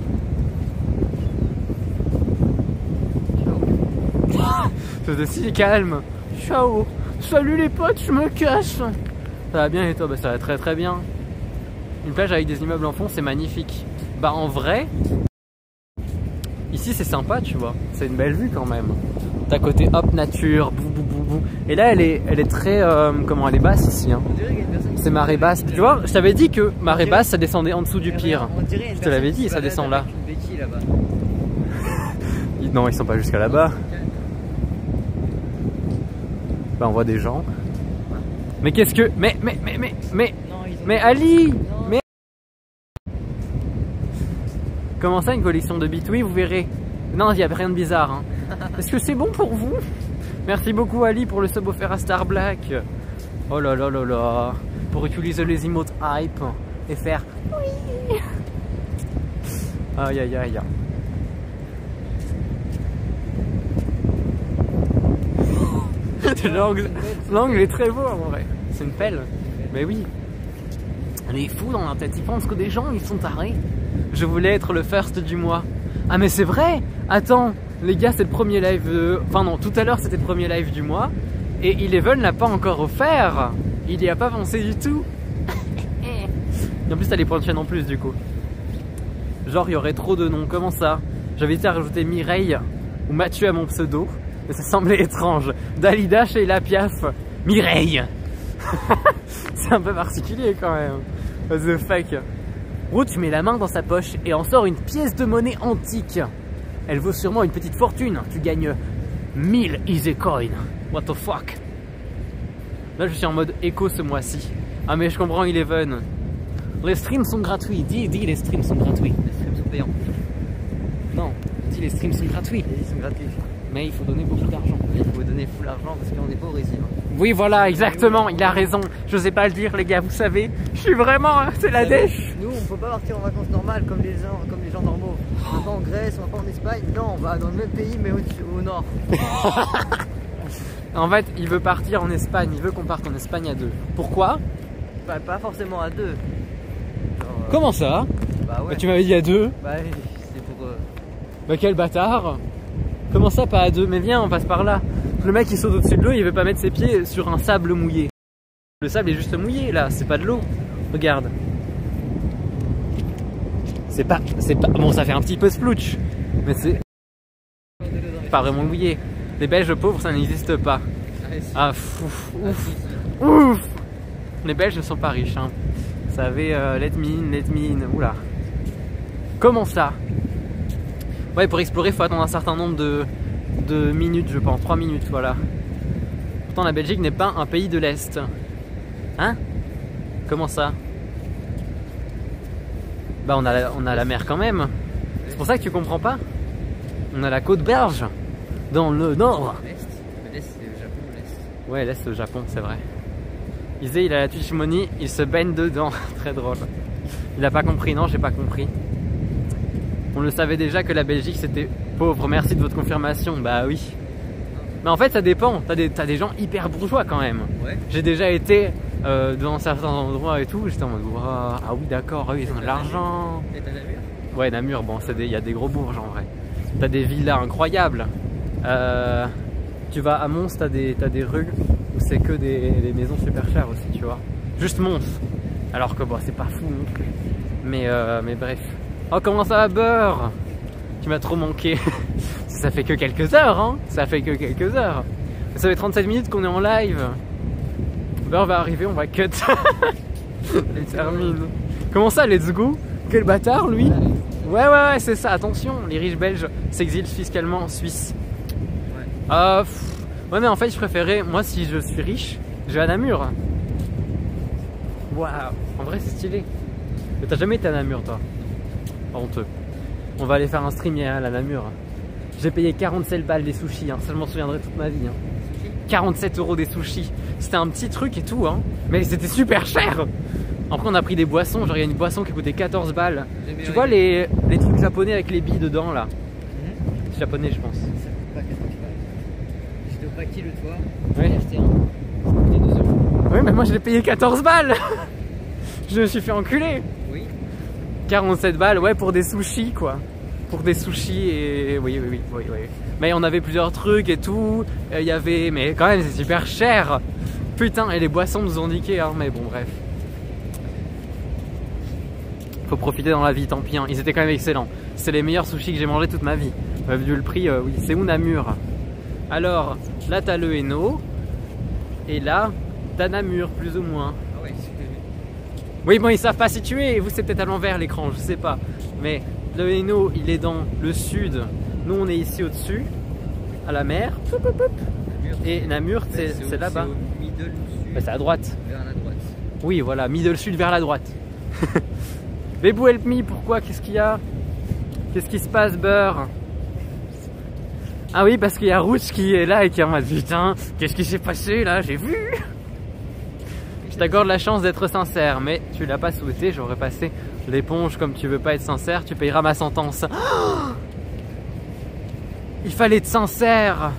Speaker 1: C'est si calme. Ciao. Salut les potes, je me cache. Ça va bien et toi? Bah ça va très très bien. Une plage avec des immeubles en fond, c'est magnifique. Bah en vrai, ici c'est sympa, tu vois. C'est une belle vue quand même. T'as côté hop nature, bou bou bou bou. Et là elle est très comment, elle est basse ici. Hein. C'est marée basse. Tu vois, je t'avais dit que marée basse ça descendait en dessous du pire. Je te l'avais dit, ça descend là. Non, ils sont pas jusqu'à là-bas. Bah on voit des gens. Mais qu'est-ce que... Mais Ali, mais... Comment ça, une collection de beats? Oui, vous verrez. Non, il n'y a rien de bizarre. Hein. Est-ce que c'est bon pour vous? Merci beaucoup Ali pour le sub offert à Star Black. Oh là là là là. Pour utiliser les emotes hype et faire... Oui. Aïe aïe aïe. L'angle est très beau en vrai. C'est une pelle. Mais oui. Elle est fou dans la tête. Ils pensent que des gens ils sont tarés. Je voulais être le first du mois. Ah mais c'est vrai. Attends, les gars, c'est le premier live de... Enfin non, tout à l'heure c'était le premier live du mois. Et Eleven l'a pas encore offert. Il y a pas pensé du tout. Et en plus t'as les points de chaîne en plus du coup. Genre il y aurait trop de noms. Comment ça? J'avais été à rajouter Mireille ou Mathieu à mon pseudo. Mais ça semblait étrange. Dalida chez La Piaf. Mireille. C'est un peu particulier quand même. What the fuck. Ruth met la main dans sa poche et en sort une pièce de monnaie antique. Elle vaut sûrement une petite fortune. Tu gagnes 1000 easy coins. What the fuck. Là je suis en mode écho ce mois-ci. Ah mais je comprends Eleven. Les streams sont gratuits. Dis les streams sont gratuits.
Speaker 2: Les streams sont payants.
Speaker 1: Non, dis les streams sont gratuits.
Speaker 2: Ils sont gratuits.
Speaker 1: Mais il faut donner beaucoup d'argent.
Speaker 2: Il faut donner full argent parce qu'on est pas au Brésil.
Speaker 1: Oui voilà, exactement, il a raison. Je sais pas le dire les gars, vous savez. Je suis vraiment, c'est la dèche.
Speaker 2: Nous on peut pas partir en vacances normales comme les gens normaux. On va pas en Grèce, on va pas en Espagne. Non, on va dans le même pays mais au nord.
Speaker 1: En fait, il veut partir en Espagne, il veut qu'on parte en Espagne à deux. Pourquoi?
Speaker 2: Bah, pas forcément à deux. Genre,
Speaker 1: comment ça?
Speaker 2: Bah ouais.
Speaker 1: Bah, tu m'avais dit à deux.
Speaker 2: Bah c'est pour...
Speaker 1: Bah quel bâtard. Comment ça pas à deux? Mais viens, on passe par là. Le mec il saute au-dessus de l'eau, il veut pas mettre ses pieds sur un sable mouillé. Le sable est juste mouillé là, c'est pas de l'eau. Regarde. C'est pas... Bon ça fait un petit peu splouch. Mais c'est pas vraiment mouillé. Les Belges pauvres ça n'existe pas. Ah ouf. Les Belges ne sont pas riches hein. Vous savez, let me in, oula. Comment ça? Ouais, pour explorer, il faut attendre un certain nombre de minutes, je pense. 3 minutes, voilà. Pourtant, la Belgique n'est pas un pays de l'Est. Hein? Comment ça? Bah, on a la mer quand même. C'est pour ça que tu comprends pas? On a la côte belge, dans le nord.
Speaker 2: L'Est? L'Est, c'est le Japon, l'Est.
Speaker 1: Ouais, l'Est, le Japon, c'est vrai. Isée, il a la Twitch Money, il se baigne dedans. Très drôle. Il a pas compris, non, j'ai pas compris. On le savait déjà que la Belgique c'était pauvre, merci de votre confirmation. Bah oui. Mais en fait ça dépend, t'as des gens hyper bourgeois quand même.
Speaker 2: Ouais.
Speaker 1: J'ai déjà été dans certains endroits et tout, j'étais en mode wow, ah oui d'accord, ils ont de l'argent.
Speaker 2: Et t'as Namur?
Speaker 1: Ouais Namur, bon il y a des gros bourges en vrai. T'as des villas incroyables. Tu vas à Mons, t'as des rues où c'est que des maisons super chères aussi, tu vois. Juste Mons. Alors que bon c'est pas fou non plus. Mais bref. Oh comment ça va Beurre? Tu m'as trop manqué. Ça fait que quelques heures hein. Ça fait que quelques heures. Ça fait 37 minutes qu'on est en live. Beurre va arriver, on va cut. Il termine. Comment ça let's go? Quel bâtard lui? Ouais c'est ça, attention, les riches belges s'exilent fiscalement en Suisse. Ouais. Ouais mais en fait je préférais, moi si je suis riche, je vais à Namur. Waouh, en vrai c'est stylé. Mais t'as jamais été à Namur toi? Honteux. On va aller faire un stream à la Namur. J'ai payé 47 balles des sushis, hein. Ça je m'en souviendrai toute ma vie. Hein. 47 € des sushis. C'était un petit truc et tout, hein. Mais c'était super cher. Après on a pris des boissons, genre il y a une boisson qui coûtait 14 balles. Tu vois les trucs japonais avec les billes dedans là. C'est japonais je pense.
Speaker 2: Ça coûte pas 14 balles. J'étais au paquet le toit,
Speaker 1: oui.
Speaker 2: j'ai acheté un. Ça coûtait 2 €.
Speaker 1: Oui mais moi je l'ai payé 14 balles. Je me suis fait enculer. 47 balles, ouais, pour des sushis, quoi. Pour des sushis et... Oui. Mais on avait plusieurs trucs et tout. Il y avait... Mais quand même, c'est super cher. Putain, et les boissons nous ont niqué, hein. Mais bon, bref. Faut profiter dans la vie, tant pis. Hein. Ils étaient quand même excellents. C'est les meilleurs sushis que j'ai mangé toute ma vie. Vu le prix, oui. C'est où Namur? Alors, là, t'as le Hainaut. Et là, t'as Namur, plus ou moins. Oui, bon, ils savent pas situer. Vous, c'est peut-être à l'envers l'écran, je sais pas. Mais le Hainaut, il est dans le sud. Nous, on est ici au-dessus, à la mer. Et Namur, c'est là-bas. C'est à droite.
Speaker 2: Vers la droite.
Speaker 1: Oui, voilà, middle sud vers la droite. Bébou help me, pourquoi? Qu'est-ce qu'il y a? Qu'est-ce qui se passe, Beurre? Ah oui, parce qu'il y a Rouge qui est là et qui est en mode putain, qu'est-ce qui s'est passé là? J'ai vu. Je t'accorde la chance d'être sincère, mais tu l'as pas souhaité, j'aurais passé l'éponge. Comme tu veux pas être sincère, tu payeras ma sentence. Oh, il fallait être sincère.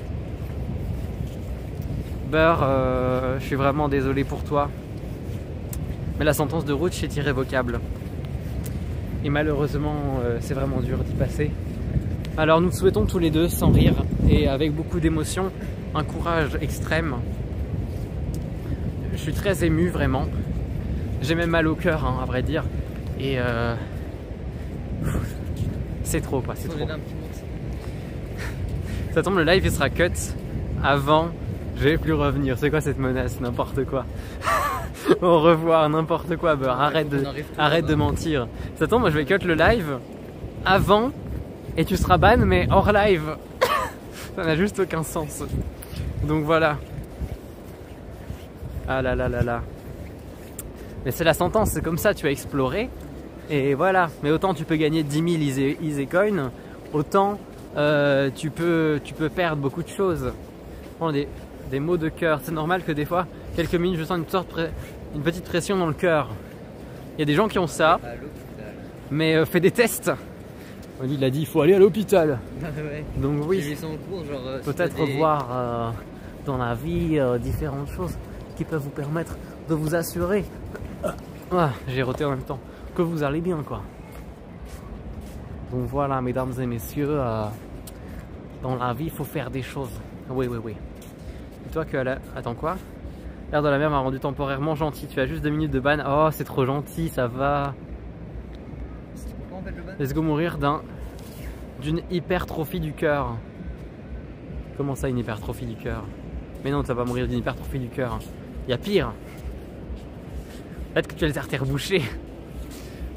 Speaker 1: Beurre, je suis vraiment désolé pour toi. Mais la sentence de Rouch est irrévocable. Et malheureusement, c'est vraiment dur d'y passer. Alors nous te souhaitons tous les deux, sans rire et avec beaucoup d'émotion, un courage extrême. Je suis très ému, vraiment. J'ai même mal au cœur, hein, à vrai dire. Et c'est trop, quoi, c'est trop. Ça tombe, le live il sera cut avant. Je vais plus revenir. C'est quoi cette menace? N'importe quoi. Au revoir, n'importe quoi, Beurre. Arrête de mentir. Ça tombe, moi je vais cut le live avant et tu seras ban, mais hors live. Ça n'a juste aucun sens. Donc voilà. Ah là là là là. Mais c'est la sentence, c'est comme ça, tu as exploré. Et voilà. Mais autant tu peux gagner 10 000 easy coins, autant tu peux perdre beaucoup de choses. Bon, des maux de cœur. C'est normal que des fois, quelques minutes, je sens une petite pression dans le cœur. Il y a des gens qui ont ça, mais fais des tests. Lui, il a dit il faut aller à l'hôpital.
Speaker 2: Ouais.
Speaker 1: Donc oui, peut-être voir dans la vie différentes choses qui peuvent vous permettre de vous assurer, j'ai roté en même temps, que vous allez bien, quoi. Donc voilà, mesdames et messieurs, dans la vie il faut faire des choses. Oui. Et toi que attends quoi? L'air de la mer m'a rendu temporairement gentil. Tu as juste 2 minutes de ban. Oh, c'est trop gentil, ça va. Let's go mourir d'une hypertrophie du cœur. Comment ça, une hypertrophie du cœur? Mais non, tu vas pas mourir d'une hypertrophie du cœur. Il y a pire. Peut-être que tu as les artères bouchées.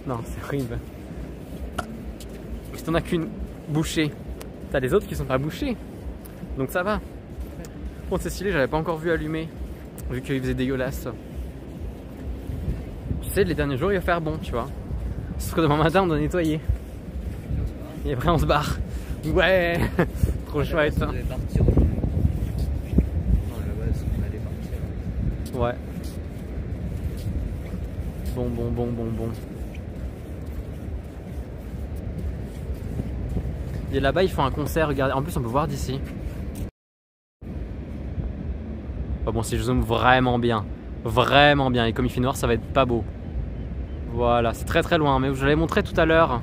Speaker 1: Non, c'est horrible. Si t'en as qu'une bouchée, t'as les autres qui sont pas bouchées. Donc ça va. Bon, c'est stylé, j'avais pas encore vu allumer. Vu qu'il faisait dégueulasse. Tu sais, les derniers jours, il va faire bon, tu vois. Sauf que demain matin, on doit nettoyer. Et après, on se barre. Ouais. Trop chouette.
Speaker 2: On devait partir aujourd'hui. Non, à la base, on allait partir.
Speaker 1: Ouais. Bon. Et là-bas, ils font un concert, regardez. En plus, on peut voir d'ici. Oh bon, si je zoome vraiment bien. Et comme il fait noir, ça va être pas beau. Voilà, c'est très loin. Mais je l'avais montré tout à l'heure.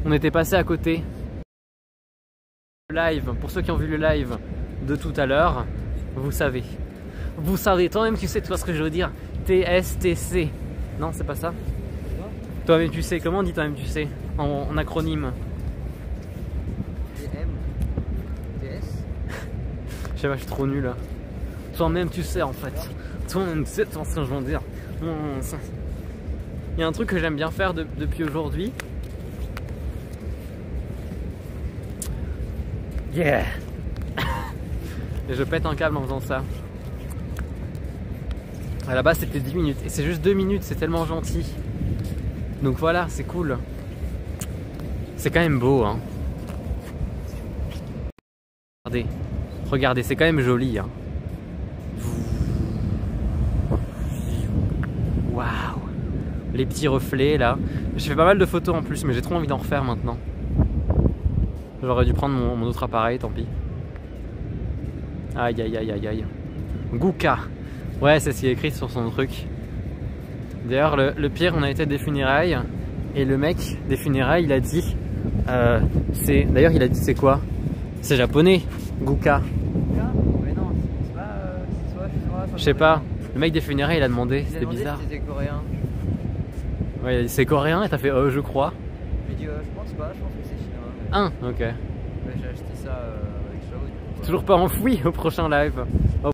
Speaker 1: On était passé à côté. Live, pour ceux qui ont vu le live de tout à l'heure, vous savez. Toi-même tu sais, tu vois ce que je veux dire. TSTC. Non, c'est pas ça. Toi-même tu sais. Comment on dit toi-même tu sais en acronyme?
Speaker 2: TM. TS.
Speaker 1: Je sais pas, je suis trop nul là. Toi-même tu sais en fait. Toi-même tu sais, tu vois ce que je veux dire. Il y a un truc que j'aime bien faire depuis aujourd'hui. Yeah. Et je pète un câble en faisant ça. À la base c'était 10 minutes. Et c'est juste 2 minutes, c'est tellement gentil. Donc voilà, c'est cool. C'est quand même beau, hein. Regardez, c'est quand même joli, hein. Waouh. Les petits reflets là. J'ai fait pas mal de photos en plus, mais j'ai trop envie d'en refaire maintenant. J'aurais dû prendre mon autre appareil, tant pis. Aïe. Gouka. Ouais, c'est ce qui est écrit sur son truc. D'ailleurs, le pire, on a été des funérailles. Et le mec des funérailles, il a dit... D'ailleurs, il a dit c'est quoi? C'est japonais, Gouka.
Speaker 2: Mais non, c'est pas...
Speaker 1: Je sais pas. Le mec des funérailles, il a demandé. C'était bizarre.
Speaker 2: C'était coréen.
Speaker 1: Ouais, il a dit c'est coréen et t'as fait je crois.
Speaker 2: J'ai dit je pense pas, je pense que c'est chinois.
Speaker 1: Ok.
Speaker 2: Ouais, j'ai acheté ça avec Shao.
Speaker 1: Toujours pas enfoui au prochain live. Oh.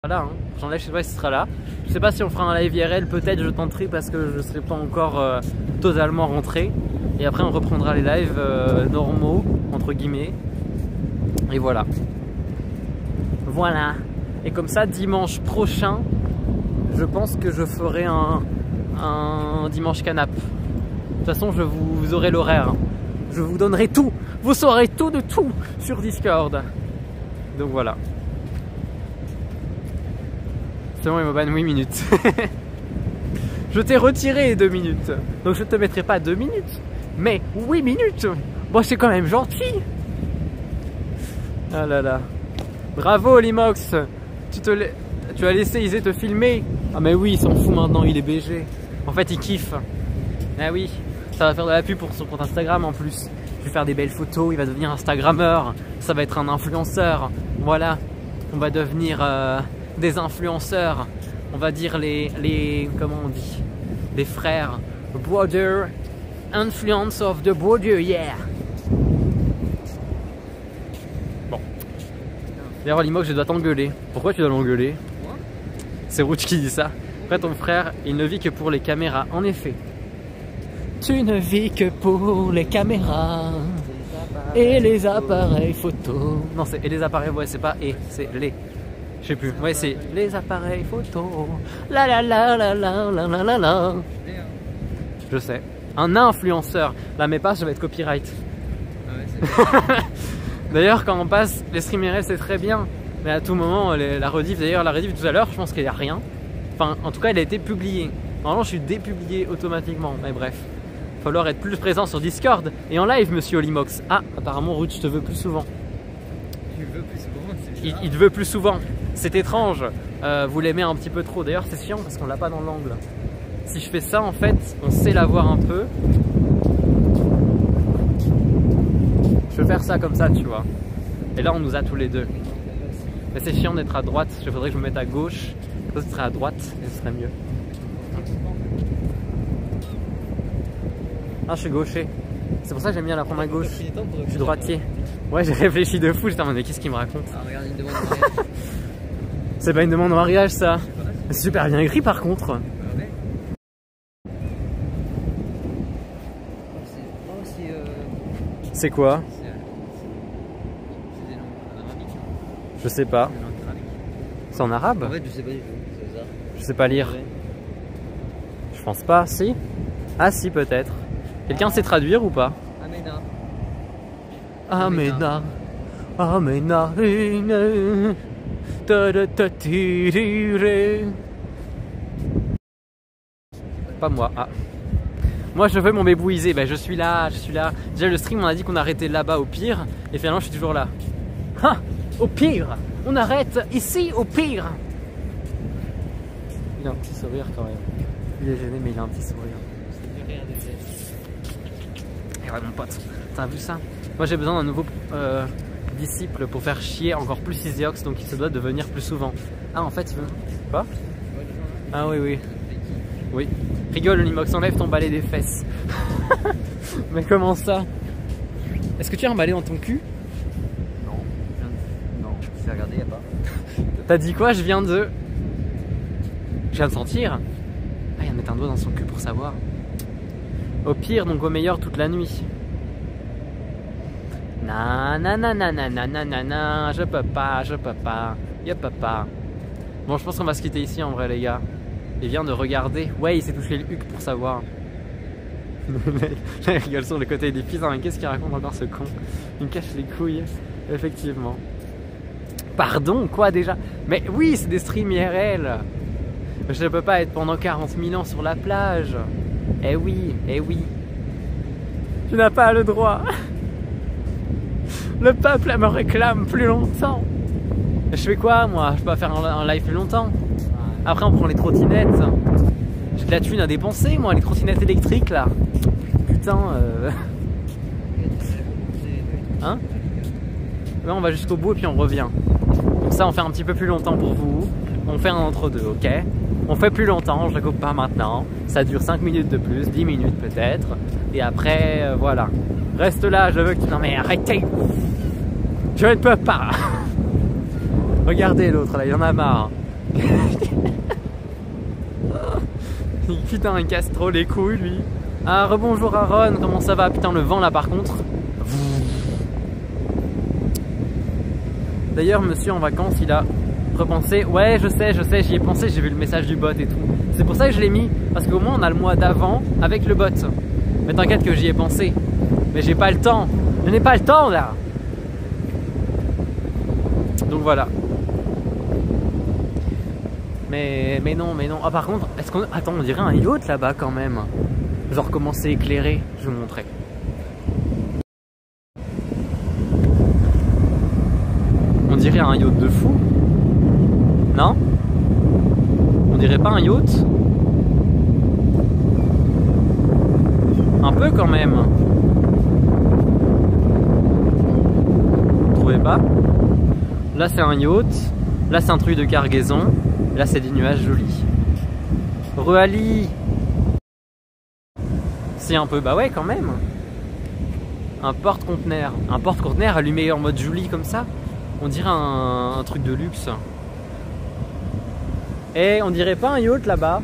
Speaker 1: Voilà, hein. Prochain live, je sais pas si ce sera là. Je sais pas si on fera un live IRL, peut-être je tenterai parce que je serai pas encore totalement rentré. Et après on reprendra les lives normaux, entre guillemets. Et voilà. Voilà. Et comme ça, dimanche prochain, je pense que je ferai un dimanche canap. De toute façon, vous aurez l'horaire. Je vous donnerai tout. Vous saurez tout de tout sur Discord. Donc voilà. C'est bon, il m'a ban 8 minutes. Je t'ai retiré 2 minutes. Donc je ne te mettrai pas 2 minutes, mais 8 minutes. Bon, c'est quand même gentil. Ah là là. Bravo Limox. Tu as laissé Isé te filmer. Ah mais oui, il s'en fout maintenant, il est BG. En fait, il kiffe. Ah oui, ça va faire de la pub pour son compte Instagram en plus. Je vais faire des belles photos, il va devenir Instagrammeur. Ça va être un influenceur. Voilà, on va devenir des influenceurs. On va dire comment on dit, les frères Brother, influence of the brother, yeah. Bon. D'ailleurs, Limox, je dois t'engueuler. Pourquoi tu dois l'engueuler? C'est Rouch qui dit ça. Après, ton frère, il ne vit que pour les caméras. En effet. Tu ne vis que pour les caméras et les appareils photo. Non, c'est et les appareils, ouais, c'est pas et, c'est les. Je sais plus. Ouais, c'est les appareils photo. La la la la la la la la la. Je sais. Un influenceur. La mets pas, ça va être copyright. D'ailleurs, quand on passe les streams IRL, c'est très bien. Mais à tout moment, la rediff, d'ailleurs, la rediff tout à l'heure, je pense qu'il n'y a rien. Enfin, en tout cas, elle a été publiée. Normalement, je suis dépublié automatiquement. Mais bref. Il va falloir être plus présent sur Discord et en live, monsieur Olimox. Ah, apparemment, Ruth, je te veux plus souvent.
Speaker 2: Tu veux plus souvent?
Speaker 1: Il te veut plus souvent. C'est étrange. Vous l'aimez un petit peu trop. D'ailleurs, c'est chiant parce qu'on l'a pas dans l'angle. Si je fais ça, en fait, on sait la voir un peu. Je vais faire ça comme ça, tu vois. Et là, on nous a tous les deux. Mais c'est chiant d'être à droite. Il faudrait que je me mette à gauche. Ça, ce serait à droite et ce serait mieux. Ah, je suis gaucher. C'est pour ça que j'aime bien la prendre à gauche. Je suis droitier. Ouais, j'ai réfléchi de fou. J'étais en mode, mais qu'est-ce qu'il me raconte?
Speaker 2: Ah, regarde, une demande de mariage.
Speaker 1: C'est pas une demande de mariage, ça. C'est super bien écrit, par contre. C'est quoi?
Speaker 2: C'est des noms arabiques.
Speaker 1: Je sais pas.
Speaker 2: Des noms arabiques.
Speaker 1: C'est en arabe?
Speaker 2: En fait, je sais pas du tout. C'est ça.
Speaker 1: Je sais pas lire. Je pense pas. Si? Ah si, peut-être. Quelqu'un sait traduire ou pas?
Speaker 2: Amena.
Speaker 1: Amena. Amena. Pas moi. Ah. Moi je veux mon bébouisé, ben je suis là, je suis là. Déjà le stream on a dit qu'on arrêtait là-bas au pire, et finalement je suis toujours là. Ah, au pire, on arrête ici au pire. Il a un petit sourire quand même. Il est gêné mais il a un petit sourire. Et ouais mon pote, t'as vu ça? Moi j'ai besoin d'un nouveau disciple pour faire chier encore plus Iséox, donc il se doit de venir plus souvent. Ah en fait il veut... Quoi? Ah oui oui. Oui. Rigole Olimox, enlève ton balai des fesses. Mais comment ça? Est-ce que tu as un balai dans ton cul?
Speaker 2: Non. Non, je vais regarder, y'a pas.
Speaker 1: T'as dit quoi? Je viens de sentir. Ah, il vient de mettre un doigt dans son cul pour savoir. Au pire, donc au meilleur toute la nuit. Nananananananana, je peux pas, y'a pas. Bon, je pense qu'on va se quitter ici en vrai, les gars. Il vient de regarder. Ouais, il s'est touché le huc pour savoir. Il rigole sur le côté des fils. Mais qu'est-ce qu'il raconte encore ce con? Il me cache les couilles. Effectivement. Pardon, quoi déjà? Mais oui, c'est des streams IRL. Je ne peux pas être pendant 40 000 ans sur la plage. Eh oui, eh oui. Tu n'as pas le droit. Le peuple me réclame plus longtemps. Je fais quoi moi? Je peux pas faire un live plus longtemps. Après on prend les trottinettes. J'ai de la thune à dépenser moi, les trottinettes électriques là. Putain Hein? Là on va jusqu'au bout et puis on revient. Comme ça on fait un petit peu plus longtemps pour vous. On fait un entre-deux, ok? On fait plus longtemps, je ne coupe pas maintenant. Ça dure 5 minutes de plus, 10 minutes peut-être. Et après, voilà. Reste là, je veux que tu... Non mais arrêtez! Je ne peux pas! Regardez l'autre là, il en a marre. Putain, il casse trop les couilles lui. Ah, rebonjour Aaron, comment ça va? Putain, le vent là par contre. D'ailleurs, monsieur en vacances, il a repensé. Ouais, je sais, j'y ai pensé, j'ai vu le message du bot et tout. C'est pour ça que je l'ai mis, parce qu'au moins on a le mois d'avant avec le bot. Mais t'inquiète que j'y ai pensé. Mais j'ai pas le temps. Je n'ai pas le temps là. Donc voilà. Mais non. Ah par contre, est-ce qu'on... Attends, on dirait un yacht là-bas quand même. Genre comment c'est éclairé, je vais vous montrer. On dirait un yacht de fou. Non? On dirait pas un yacht? Un peu quand même. Vous trouvez pas? Là c'est un yacht, là c'est un truc de cargaison, là c'est des nuages jolis. Roali! Si un peu, bah ouais quand même. Un porte-conteneur. Un porte-conteneur allumé en mode Julie comme ça. On dirait un truc de luxe. Et on dirait pas un yacht là-bas?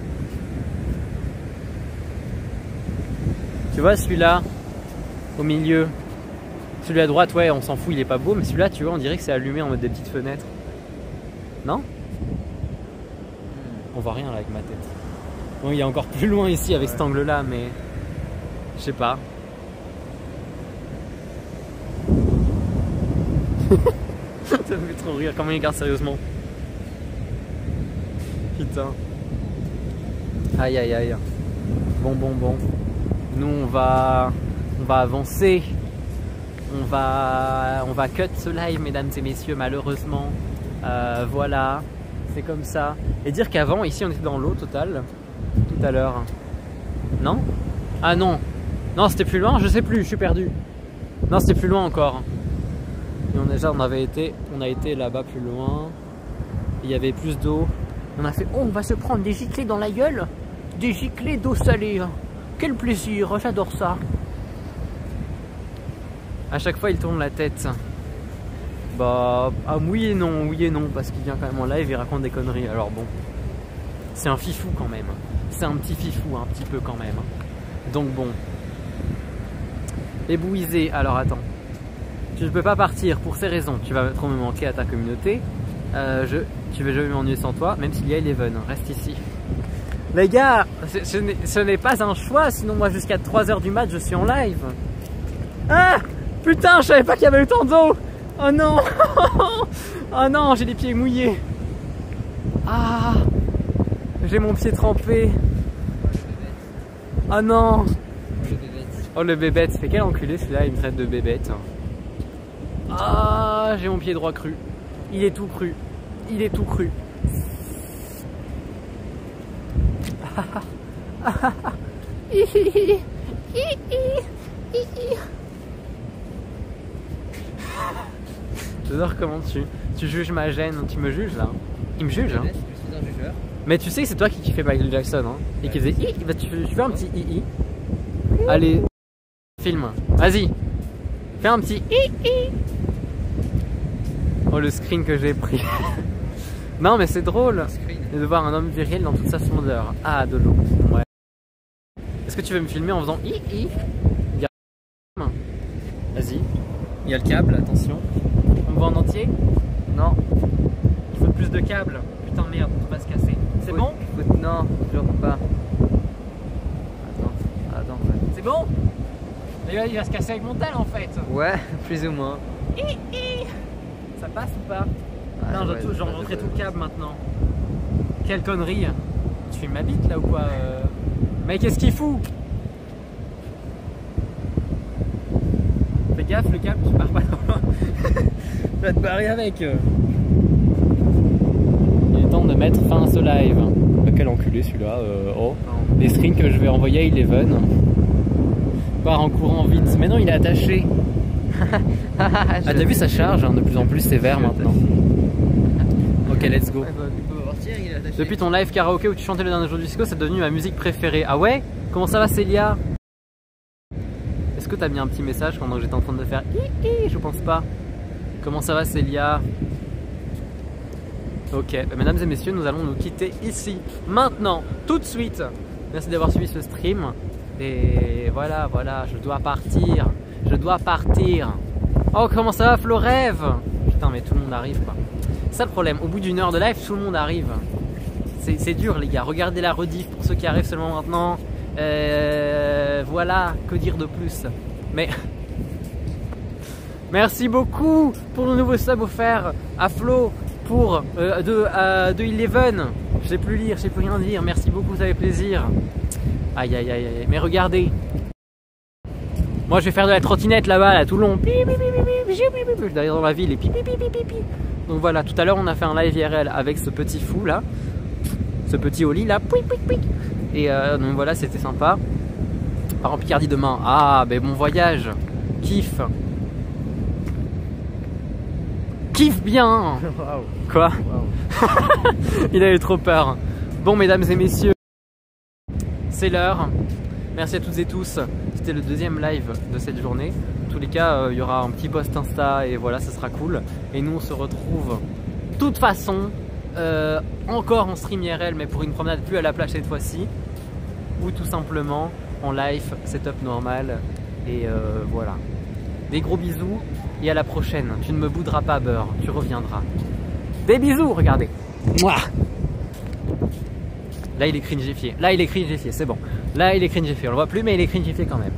Speaker 1: Tu vois celui-là au milieu? Celui à droite, ouais, on s'en fout, il est pas beau. Mais celui-là, tu vois, on dirait que c'est allumé en mode des petites fenêtres. Non? On voit rien là avec ma tête. Bon, il y a encore plus loin ici avec cet angle-là, mais je sais pas. Ça me fait trop rire, comment il regarde sérieusement. Putain. Aïe aïe aïe. Bon. Nous on va avancer. On va cut ce live, mesdames et messieurs, malheureusement. Voilà, c'est comme ça. Et dire qu'avant, ici on était dans l'eau totale. Tout à l'heure. Non? Ah non. Non, c'était plus loin, je sais plus, je suis perdu. Non, c'était plus loin encore. Et on a été là-bas plus loin. Il y avait plus d'eau. On a fait, oh, on va se prendre des giclées dans la gueule. Des giclées d'eau salée. Quel plaisir, j'adore ça. À chaque fois, il tourne la tête. Bah, ah, oui et non, parce qu'il vient quand même en live et il raconte des conneries. Alors bon, c'est un fifou quand même. C'est un petit fifou, un petit peu quand même. Donc bon. Ébouisé, alors attends. Tu ne peux pas partir pour ces raisons. Tu vas trop me manquer à ta communauté. Je vais m'ennuyer sans toi, même s'il y a Eleven. Reste ici. Les gars, ce n'est pas un choix, sinon moi jusqu'à 3 h du mat, je suis en live. Ah putain, je savais pas qu'il y avait autant d'eau. Oh non. Oh non, j'ai les pieds mouillés. Ah, j'ai mon pied trempé. Oh non. Oh le bébête, c'est quel enculé celui-là, il me traite de bébête. Ah, j'ai mon pied droit cru. Il est tout cru. Il est tout cru. J'adore comment tu juges ma gêne. Tu me juges là. Il me juge hein. Mais tu sais que c'est toi qui kiffais Michael Jackson hein. Et qui faisait i. Bah, tu fais un petit i. Allez, filme. Vas-y. Fais un petit i. Oh le screen que j'ai pris. Non mais c'est drôle de voir un homme viril dans toute sa splendeur. Ah de l'eau. Ouais. Est-ce que tu veux me filmer en faisant i? Vas-y. Il y a le câble, attention. On me voit en entier? Non. Il faut plus de câbles. Putain merde, on va se casser. C'est bon?
Speaker 2: Non, toujours pas. Attends.
Speaker 1: C'est bon? Et là, il va se casser avec mon tel en fait.
Speaker 2: Ouais, plus ou moins.
Speaker 1: Ça passe ou pas?
Speaker 2: Ah,
Speaker 1: non,
Speaker 2: ouais,
Speaker 1: j'en rentrais tout le câble maintenant. Quelle connerie. Tu fais ma bite là ou quoi Mais qu'est-ce qu'il fout? Fais gaffe, le câble, tu pars pas loin. Tu vas te barrer avec. Il est temps de mettre fin à ce live. Quel enculé celui-là. Oh. Les strings que je vais envoyer à Eleven. Part en courant vite. Mais non, il est attaché. Ah, t'as vu, ça charge hein, de plus en plus sévère maintenant. Ok, let's go. Depuis ton live karaoké où tu chantais le dernier jour du disco, c'est devenu ma musique préférée. Ah ouais? Comment ça va, Célia? Est-ce que t'as mis un petit message pendant que j'étais en train de faire je pense pas. Comment ça va, Célia? Ok, mesdames et messieurs, nous allons nous quitter ici, maintenant, tout de suite. Merci d'avoir suivi ce stream. Et voilà, je dois partir. Oh, comment ça va, Florève? Putain, mais tout le monde arrive, quoi. C'est ça le problème, au bout d'une heure de live, tout le monde arrive. C'est dur, les gars. Regardez la rediff pour ceux qui arrivent seulement maintenant. Voilà, que dire de plus? Mais merci beaucoup pour le nouveau sub offert à Flo pour de Eleven. Je sais plus lire, je sais plus rien dire. Merci beaucoup, ça fait plaisir. Aïe. Mais regardez. Moi je vais faire de la trottinette là-bas, là, tout le long. D'ailleurs dans la ville et pipi. Donc voilà, tout à l'heure on a fait un live IRL avec ce petit fou là, ce petit Oli là, pouic, pouic, pouic. Et donc voilà, c'était sympa. Par en Picardie demain, ah ben bon voyage, kiffe. Kiffe bien.
Speaker 2: Waouh.
Speaker 1: Quoi?
Speaker 2: Waouh.
Speaker 1: Il avait trop peur. Bon mesdames et messieurs, c'est l'heure. Merci à toutes et tous. C'était le deuxième live de cette journée. En tous les cas, il y aura un petit post Insta et voilà, ça sera cool. Et nous, on se retrouve de toute façon encore en stream IRL, mais pour une promenade plus à la plage cette fois-ci. Ou tout simplement en live, setup normal. Et voilà. Des gros bisous et à la prochaine. Tu ne me bouderas pas, beurre. Tu reviendras. Des bisous, regardez. Mouah. Là, il est cringifié. Là, il est cringifié, c'est bon. Là, il est cringifié. On le voit plus, mais il est cringifié quand même.